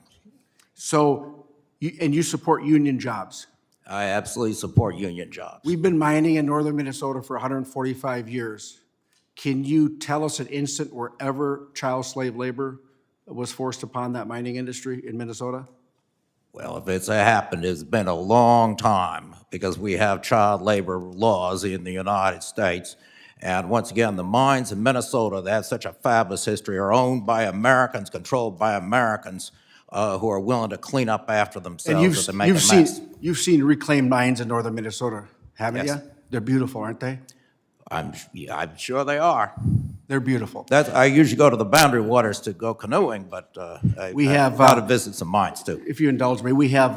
Speaker 11: So, you support union jobs?
Speaker 6: I absolutely support union jobs.
Speaker 11: We've been mining in northern Minnesota for 145 years. Can you tell us an instant where ever child slave labor was forced upon that mining industry in Minnesota?
Speaker 6: Well, if it's happened, it's been a long time because we have child labor laws in the United States. And once again, the mines in Minnesota that have such a fabulous history are owned by Americans, controlled by Americans who are willing to clean up after themselves if they make a mess.
Speaker 11: You've seen reclaimed mines in northern Minnesota, haven't
Speaker 6: Yes.
Speaker 11: you? They're beautiful, aren't they?
Speaker 6: I'm sure they are.
Speaker 11: They're beautiful.
Speaker 6: I usually go to the Boundary Waters to go canoeing, but I got to visit some mines too.
Speaker 11: If you indulge me, we have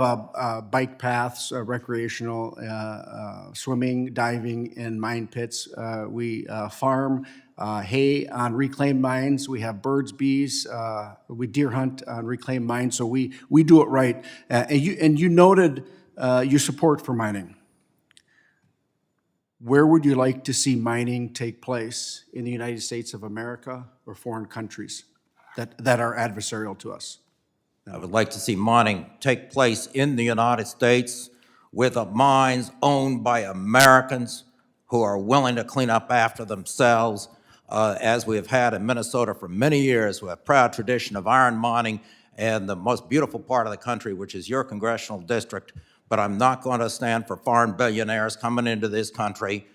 Speaker 11: bike paths, recreational, swimming, diving in mine pits. We farm hay on reclaimed mines. We have birds, bees. We deer hunt on reclaimed mines. So we do it right. And you noted your support for mining. Where would you like to see mining take place in the United States of America or foreign countries that are adversarial to us?
Speaker 6: I would like to see mining take place in the United States with mines owned by Americans who are willing to clean up after themselves, as we have had in Minnesota for many years, with a proud tradition of iron mining and the most beautiful part of the country, which is your congressional district. But I'm not going to stand for foreign billionaires coming into this country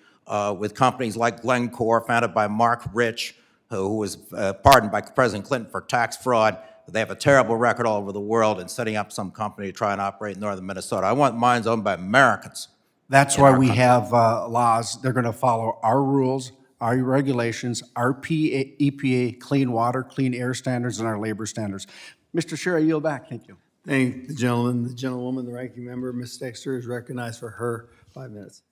Speaker 6: with companies like Glencore, founded by Mark Rich, who was pardoned by President Clinton for tax fraud. They have a terrible record all over the world in setting up some company to try and operate in northern Minnesota. I want mines owned by Americans.
Speaker 11: That's why we have laws. They're going to follow our rules, our regulations, our EPA clean water, clean air standards, and our labor standards. Mr. Chair, I yield back. Thank you.
Speaker 1: Thank the gentleman, the gentlewoman, the ranking member. Ms. Dexter is recognized for her 5 minutes.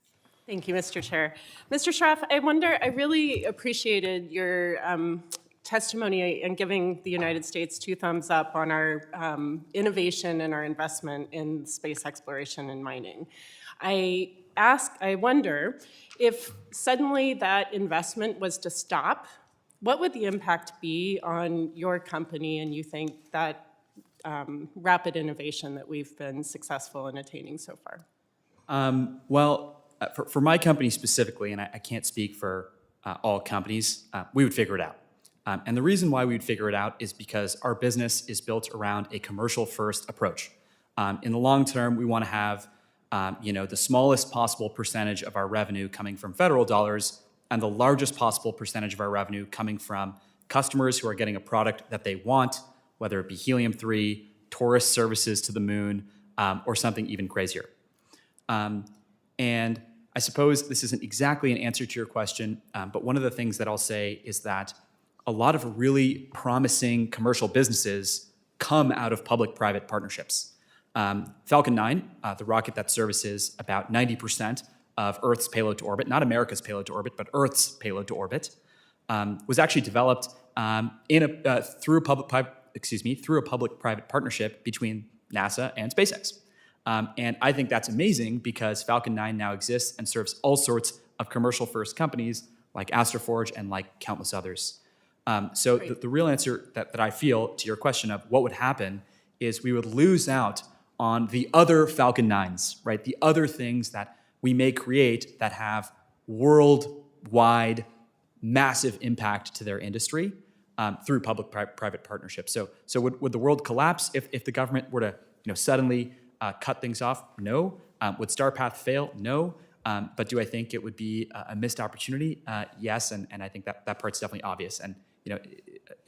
Speaker 2: Thank you, Mr. Chair. Mr. Schroff, I really appreciated your testimony and giving the United States 2 thumbs up on our innovation and our investment in space exploration and mining. I wonder if suddenly that investment was to stop, what would the impact be on your company and you think that rapid innovation that we've been successful in attaining so far?
Speaker 7: For my company specifically, and I can't speak for all companies, we would figure it out. And the reason why we would figure it out is because our business is built around a commercial-first approach. In the long term, we want to have the smallest possible percentage of our revenue coming from federal dollars and the largest possible percentage of our revenue coming from customers who are getting a product that they want, whether it be helium-3, tourist services to the moon, or something even crazier. And I suppose this isn't exactly an answer to your question, but one of the things that I'll say is that a lot of really promising commercial businesses come out of public-private partnerships. Falcon 9, the rocket that services about 90% of Earth's payload to orbit, not America's payload to orbit, but Earth's payload to orbit, was actually developed through a public-private partnership between NASA and SpaceX. And I think that's amazing because Falcon 9 now exists and serves all sorts of commercial-first companies like Astroforge and like countless others. So the real answer that I feel to your question of what would happen is we would lose out on the other Falcon 9s, right? The other things that we may create that have worldwide massive impact to their industry through public-private partnerships. So would the world collapse if the government were to suddenly cut things off? No. Would StarPath fail? No. But do I think it would be a missed opportunity? Yes, and I think that part's definitely obvious. And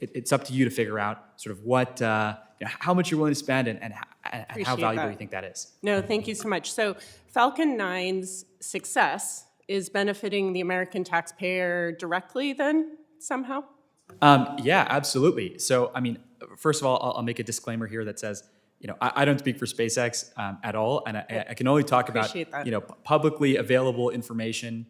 Speaker 7: it's up to you to figure out sort of what, how much you're willing to spend and how valuable you think that is.
Speaker 2: No, thank you so much. So Falcon 9's success is benefiting the American taxpayer directly then somehow?
Speaker 7: Yeah, absolutely. So, I mean, first of all, I'll make a disclaimer here that says, I don't speak for SpaceX at all, and I can only talk about, publicly available information.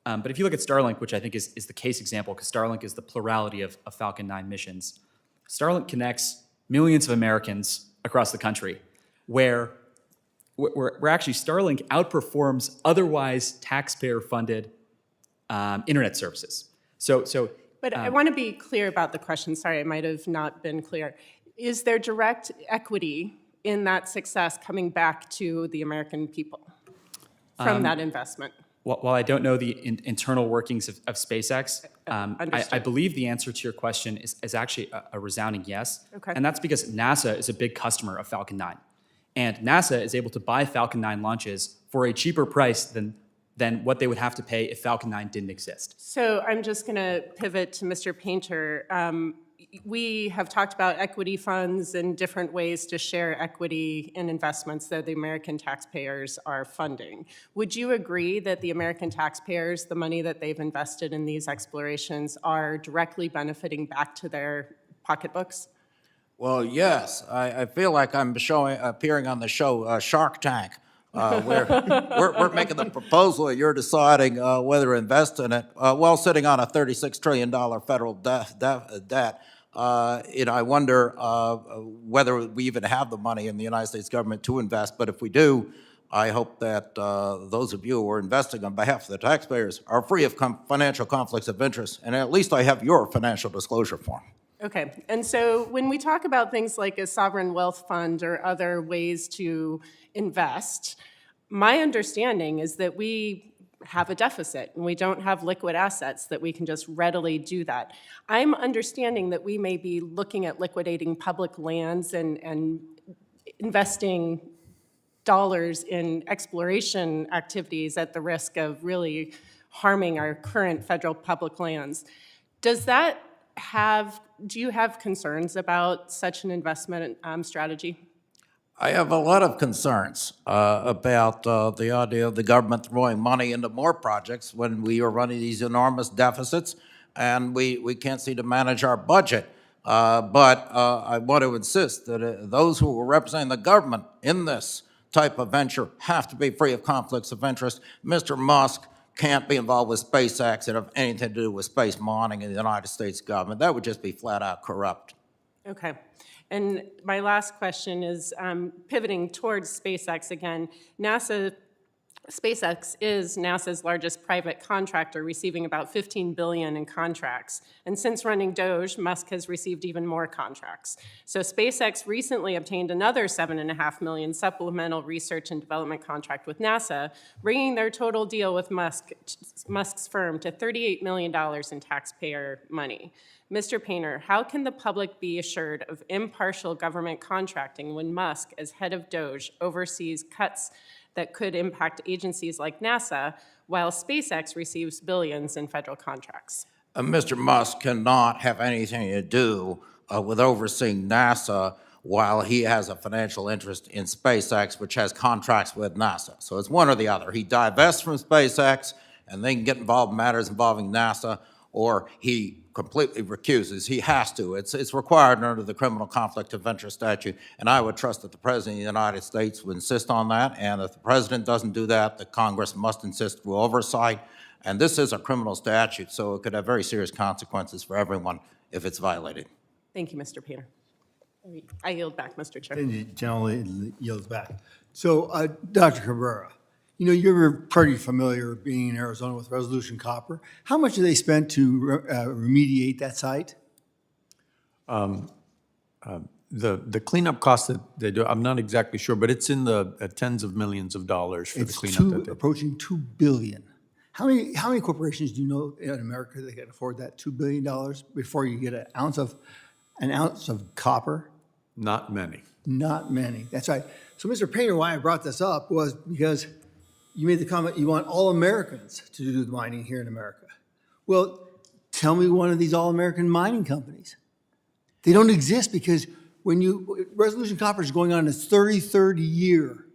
Speaker 7: But if you look at Starlink, which I think is the case example, because Starlink is the plurality of Falcon 9 missions, Starlink connects millions of Americans across the country, where actually Starlink outperforms otherwise taxpayer-funded internet services.
Speaker 2: But I want to be clear about the question. Sorry, I might have not been clear. Is there direct equity in that success coming back to the American people from that investment?
Speaker 7: While I don't know the internal workings of SpaceX, I believe the answer to your question is actually a resounding yes.
Speaker 2: Okay.
Speaker 7: And that's because NASA is a big customer of Falcon 9. And NASA is able to buy Falcon 9 launches for a cheaper price than what they would have to pay if Falcon 9 didn't exist.
Speaker 2: So I'm just going to pivot to Mr. Painter. We have talked about equity funds and different ways to share equity in investments that the American taxpayers are funding. Would you agree that the American taxpayers, the money that they've invested in these explorations, are directly benefiting back to their pocketbooks?
Speaker 6: Well, yes. I feel like I'm appearing on the show Shark Tank. We're making the proposal, you're deciding whether to invest in it. While sitting on a $36 trillion federal debt, I wonder whether we even have the money in the United States government to invest. But if we do, I hope that those of you who are investing on behalf of the taxpayers are free of financial conflicts of interest, and at least I have your financial disclosure form.
Speaker 2: Okay, and so when we talk about things like a sovereign wealth fund or other ways to invest, my understanding is that we have a deficit, and we don't have liquid assets that we can just readily do that. I'm understanding that we may be looking at liquidating public lands and investing dollars in exploration activities at the risk of really harming our current federal public lands. Does that do you have concerns about such an investment strategy?
Speaker 6: I have a lot of concerns about the idea of the government throwing money into more projects when we are running these enormous deficits and we can't seem to manage our budget. But I want to insist that those who are representing the government in this type of venture have to be free of conflicts of interest. Mr. Musk can't be involved with SpaceX and have anything to do with space mining in the United States government. That would just be flat out corrupt.
Speaker 2: Okay. And my last question is pivoting towards SpaceX again. SpaceX is NASA's largest private contractor, receiving about $15 billion in contracts. And since running Doge, Musk has received even more contracts. So SpaceX recently obtained another $7.5 million supplemental research and development contract with NASA, bringing their total deal with Musk's firm to $38 million in taxpayer money. Mr. Painter, how can the public be assured of impartial government contracting when Musk, as head of Doge, oversees cuts that could impact agencies like NASA, while SpaceX receives billions in federal contracts?
Speaker 6: Mr. Musk cannot have anything to do with overseeing NASA while he has a financial interest in SpaceX, which has contracts with NASA. So it's one or the other. He divests from SpaceX, and they can get involved in matters involving NASA, or he completely recuses. He has to. It's required under the criminal conflict of interest statute, and I would trust that the President of the United States would insist on that, and if the President doesn't do that, the Congress must insist through oversight. And this is a criminal statute, so it could have very serious consequences for everyone if it's violated.
Speaker 2: Thank you, Mr. Painter. I yield back, Mr. Chair.
Speaker 1: And the gentleman yields back. So, Dr. Cabrera, you know, you're pretty familiar being in Arizona with Resolution Copper. How much have they spent to remediate that site?
Speaker 4: The cleanup costs that they do, I'm not exactly sure, but it's in the tens of millions of dollars for the cleanup that they do.
Speaker 1: Approaching $2 billion. How many corporations do you know in America that can afford that $2 billion before you get an ounce of copper?
Speaker 4: Not many.
Speaker 1: Not many. That's right. So, Mr. Painter, why I brought this up was because you made the comment you want all Americans to do the mining here in America. Well, tell me one of these all-American mining companies. They don't exist because Resolution Copper is going on its 33rd year.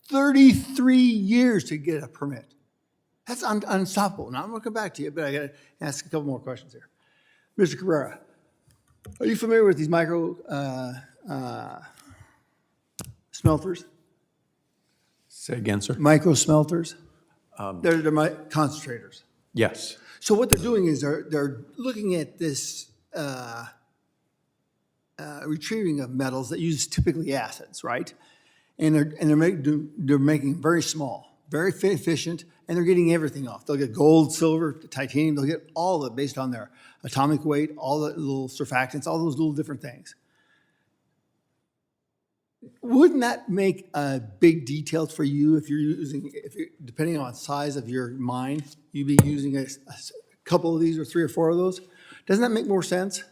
Speaker 1: 33 years to get a permit. That's unstoppable. Now, I'm going to come back to you, but I got to ask a couple more questions here. Mr. Cabrera, are you familiar with these micro smelters?
Speaker 4: Say again, sir?
Speaker 1: Micro smelters? They're concentrators.
Speaker 4: Yes.
Speaker 1: So what they're doing is they're looking at this retrieving of metals that use typically acids, right? And they're making them very small, very efficient, and they're getting everything off. They'll get gold, silver, titanium. They'll get all of it based on their atomic weight, all the little surfactants, all those little different things. Wouldn't that make a big detail for you if you're depending on the size of your mine, you'd be using a couple of these or 3 or 4 of those? Doesn't that make more sense?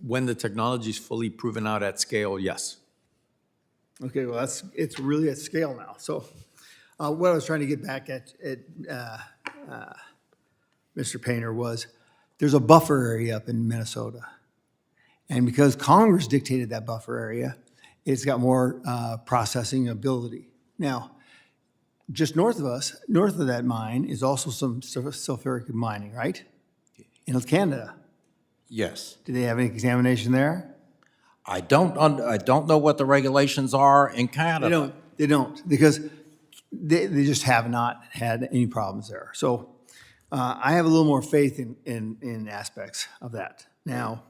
Speaker 4: When the technology is fully proven out at scale, yes.
Speaker 1: Okay, well, it's really at scale now. So what I was trying to get back at Mr. Painter was there's a buffer area up in Minnesota. And because Congress dictated that buffer area, it's got more processing ability. Now, just north of us, north of that mine, is also some sulfuric mining, right? In Canada.
Speaker 6: Yes.
Speaker 1: Do they have any examination there?
Speaker 6: I don't know what the regulations are in Canada.
Speaker 1: They don't, because they just have not had any problems there. So I have a little more faith in aspects of that. Now,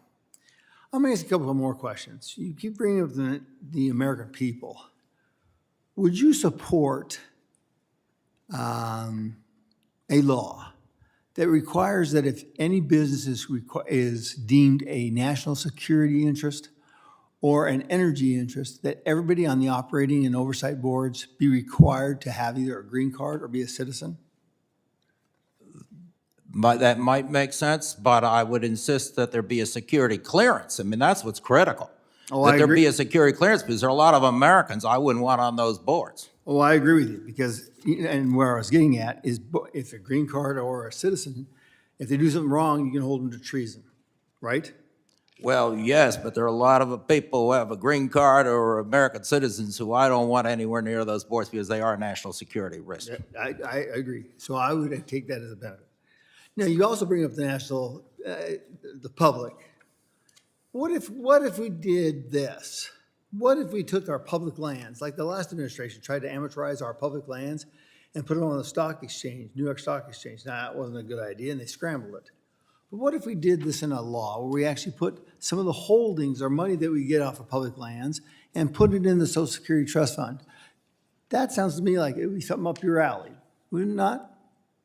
Speaker 1: I'm going to ask a couple of more questions. You keep bringing up the American people. Would you support a law that requires that if any business is deemed a national security interest or an energy interest that everybody on the operating and oversight boards be required to have either a green card or be a citizen?
Speaker 6: That might make sense, but I would insist that there be a security clearance. I mean, that's what's critical.
Speaker 1: Oh, I
Speaker 6: That there
Speaker 1: agree.
Speaker 6: be a security clearance, because there are a lot of Americans I wouldn't want on those boards.
Speaker 1: Oh, I agree with you, because, and where I was getting at is if a green card or a citizen, if they do something wrong, you can hold them to treason, right?
Speaker 6: Well, yes, but there are a lot of people who have a green card or are American citizens who I don't want anywhere near those boards because they are a national security risk.
Speaker 1: I agree. So I would take that as a benefit. Now, you also bring up the national, the public. What if we did this? What if we took our public lands, like the last administration tried to amortize our public lands and put them on the stock exchange, New York Stock Exchange? Now, that wasn't a good idea, and they scrambled it. But what if we did this in a law where we actually put some of the holdings or money that we get off of public lands and put it in the Social Security Trust Fund? That sounds to me like it would be something up your alley, would it not?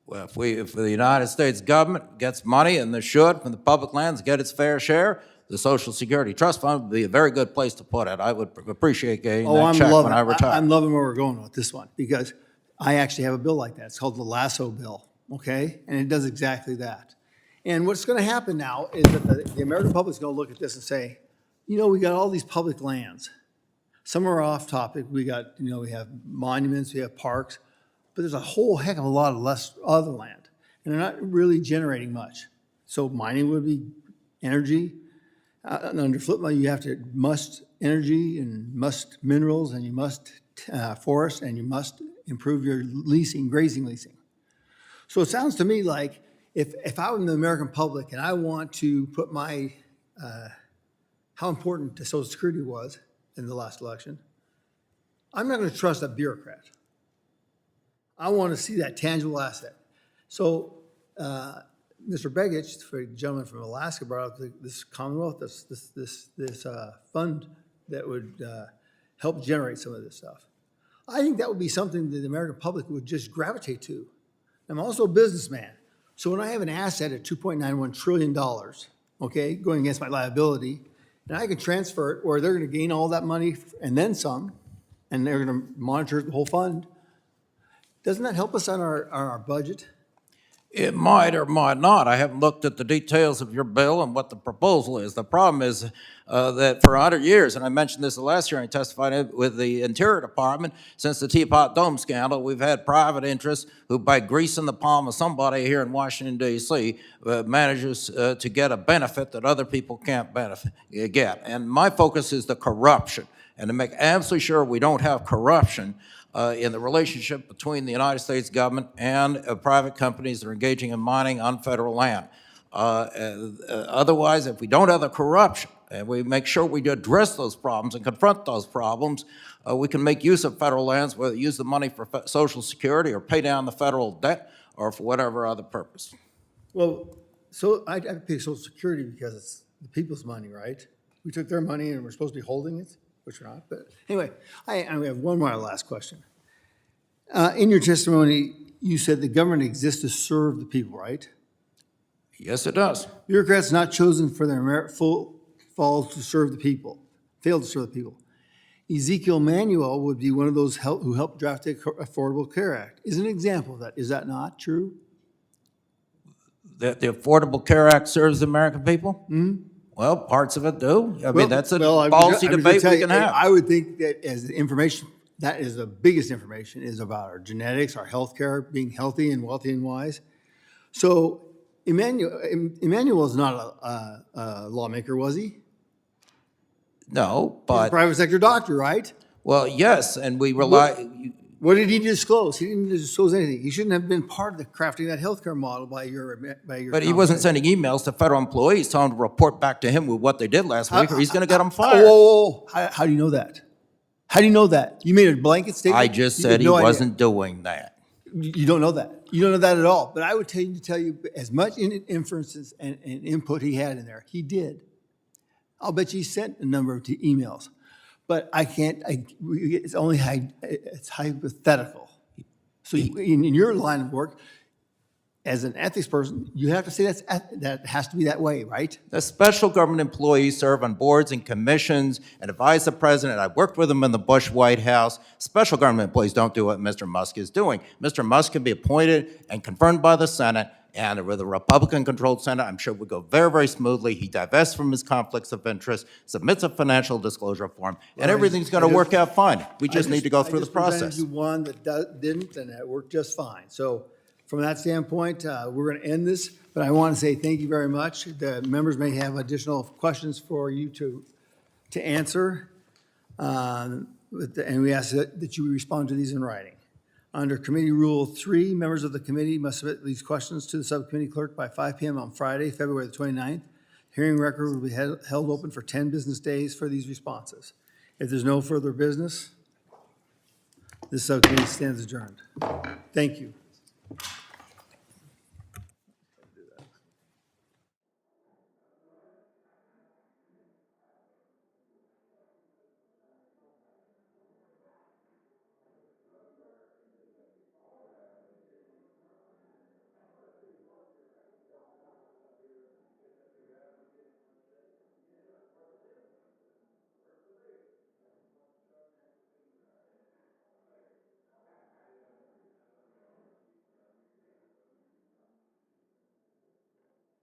Speaker 6: Well, if the United States government gets money, and they should, from the public lands, get its fair share, the Social Security Trust Fund would be a very good place to put it. I would appreciate getting that check when I retire.
Speaker 1: I'm loving where we're going with this one, because I actually have a bill like that. It's called the Lasso Bill, okay? And it does exactly that. And what's going to happen now is that the American public is going to look at this and say, you know, we got all these public lands. Some are off topic. We got, you know, we have monuments, we have parks, but there's a whole heck of a lot of less other land, and they're not really generating much. So mining would be energy. Under FLIPMA, you have to must energy and must minerals, and you must forest, and you must improve your leasing, grazing leasing. So it sounds to me like if I was in the American public and I want to put my, how important the Social Security was in the last election, I'm not going to trust a bureaucrat. I want to see that tangible asset. So Mr. Begich, the gentleman from Alaska, brought up this Commonwealth, this fund that would help generate some of this stuff. I think that would be something that the American public would just gravitate to. I'm also a businessman. So when I have an asset at $2.91 trillion, okay, going against my liability, and I can transfer it, or they're going to gain all that money and then some, and they're going to monitor the whole fund, doesn't that help us on our budget?
Speaker 6: It might or might not. I haven't looked at the details of your bill and what the proposal is. The problem is that for 100 years, and I mentioned this last year, I testified with the Interior Department, since the Teapot Dome scandal, we've had private interests who, by greasing the palm of somebody here in Washington, D.C., manages to get a benefit that other people can't get. And my focus is the corruption, and to make absolutely sure we don't have corruption in the relationship between the United States government and private companies that are engaging in mining on federal land. Otherwise, if we don't have the corruption, and we make sure we address those problems and confront those problems, we can make use of federal lands, whether use the money for Social Security or pay down the federal debt or for whatever other purpose.
Speaker 1: Well, so I pay Social Security because it's the people's money, right? We took their money and we're supposed to be holding it, which we're not. But anyway, I have one more last question. In your testimony, you said the government exists to serve the people, right?
Speaker 6: Yes, it does.
Speaker 1: Bureaucrats not chosen for their merit failed to serve the people. Ezekiel Manuel would be one of those who helped draft the Affordable Care Act. Is an example of that. Is that not true?
Speaker 6: That the Affordable Care Act serves the American people? Mm-hmm. Well, parts of it do. I mean, that's a policy debate we can have.
Speaker 1: I would think that as the information, that is the biggest information, is about our genetics, our health care, being healthy and wealthy and wise. So Emmanuel is not a lawmaker, was he?
Speaker 6: No,
Speaker 1: He's
Speaker 6: but...
Speaker 1: a private sector doctor, right?
Speaker 6: Well, yes, and we rely...
Speaker 1: What did he disclose? He didn't disclose anything. He shouldn't have been part of the crafting that healthcare model by your.
Speaker 6: But he wasn't sending emails to federal employees telling them to report back to him with what they did last week, or he's going to get them fired.
Speaker 1: Whoa. How do you know that? How do you know that? You made a blanket statement?
Speaker 6: I just said he wasn't doing that.
Speaker 1: You don't know that. You don't know that at all. But I would tell you as much inferences and input he had in there. He did. I'll bet you he sent a number of emails. But I can't, it's hypothetical. So in your line of work, as an ethics person, you have to say that has to be that way, right?
Speaker 6: The special government employees serve on boards and commissions and advise the president. I worked with him in the Bush White House. Special government employees don't do what Mr. Musk is doing. Mr. Musk can be appointed and confirmed by the Senate, and with a Republican-controlled Senate, I'm sure it would go very, very smoothly. He divests from his conflicts of interest, submits a financial disclosure form, and everything's going to work out fine. We just need to go through the
Speaker 1: I just presented
Speaker 6: process.
Speaker 1: you one that didn't, and that worked just fine. So from that standpoint, we're going to end this, but I want to say thank you very much. The members may have additional questions for you to answer, and we ask that you respond to these in writing. Under Committee Rule 3, members of the committee must submit these questions to the subcommittee clerk by 5 p.m. on Friday, February the 29th. Hearing record will be held open for 10 business days for these responses. If there's no further business, this subcommittee stands adjourned. Thank you.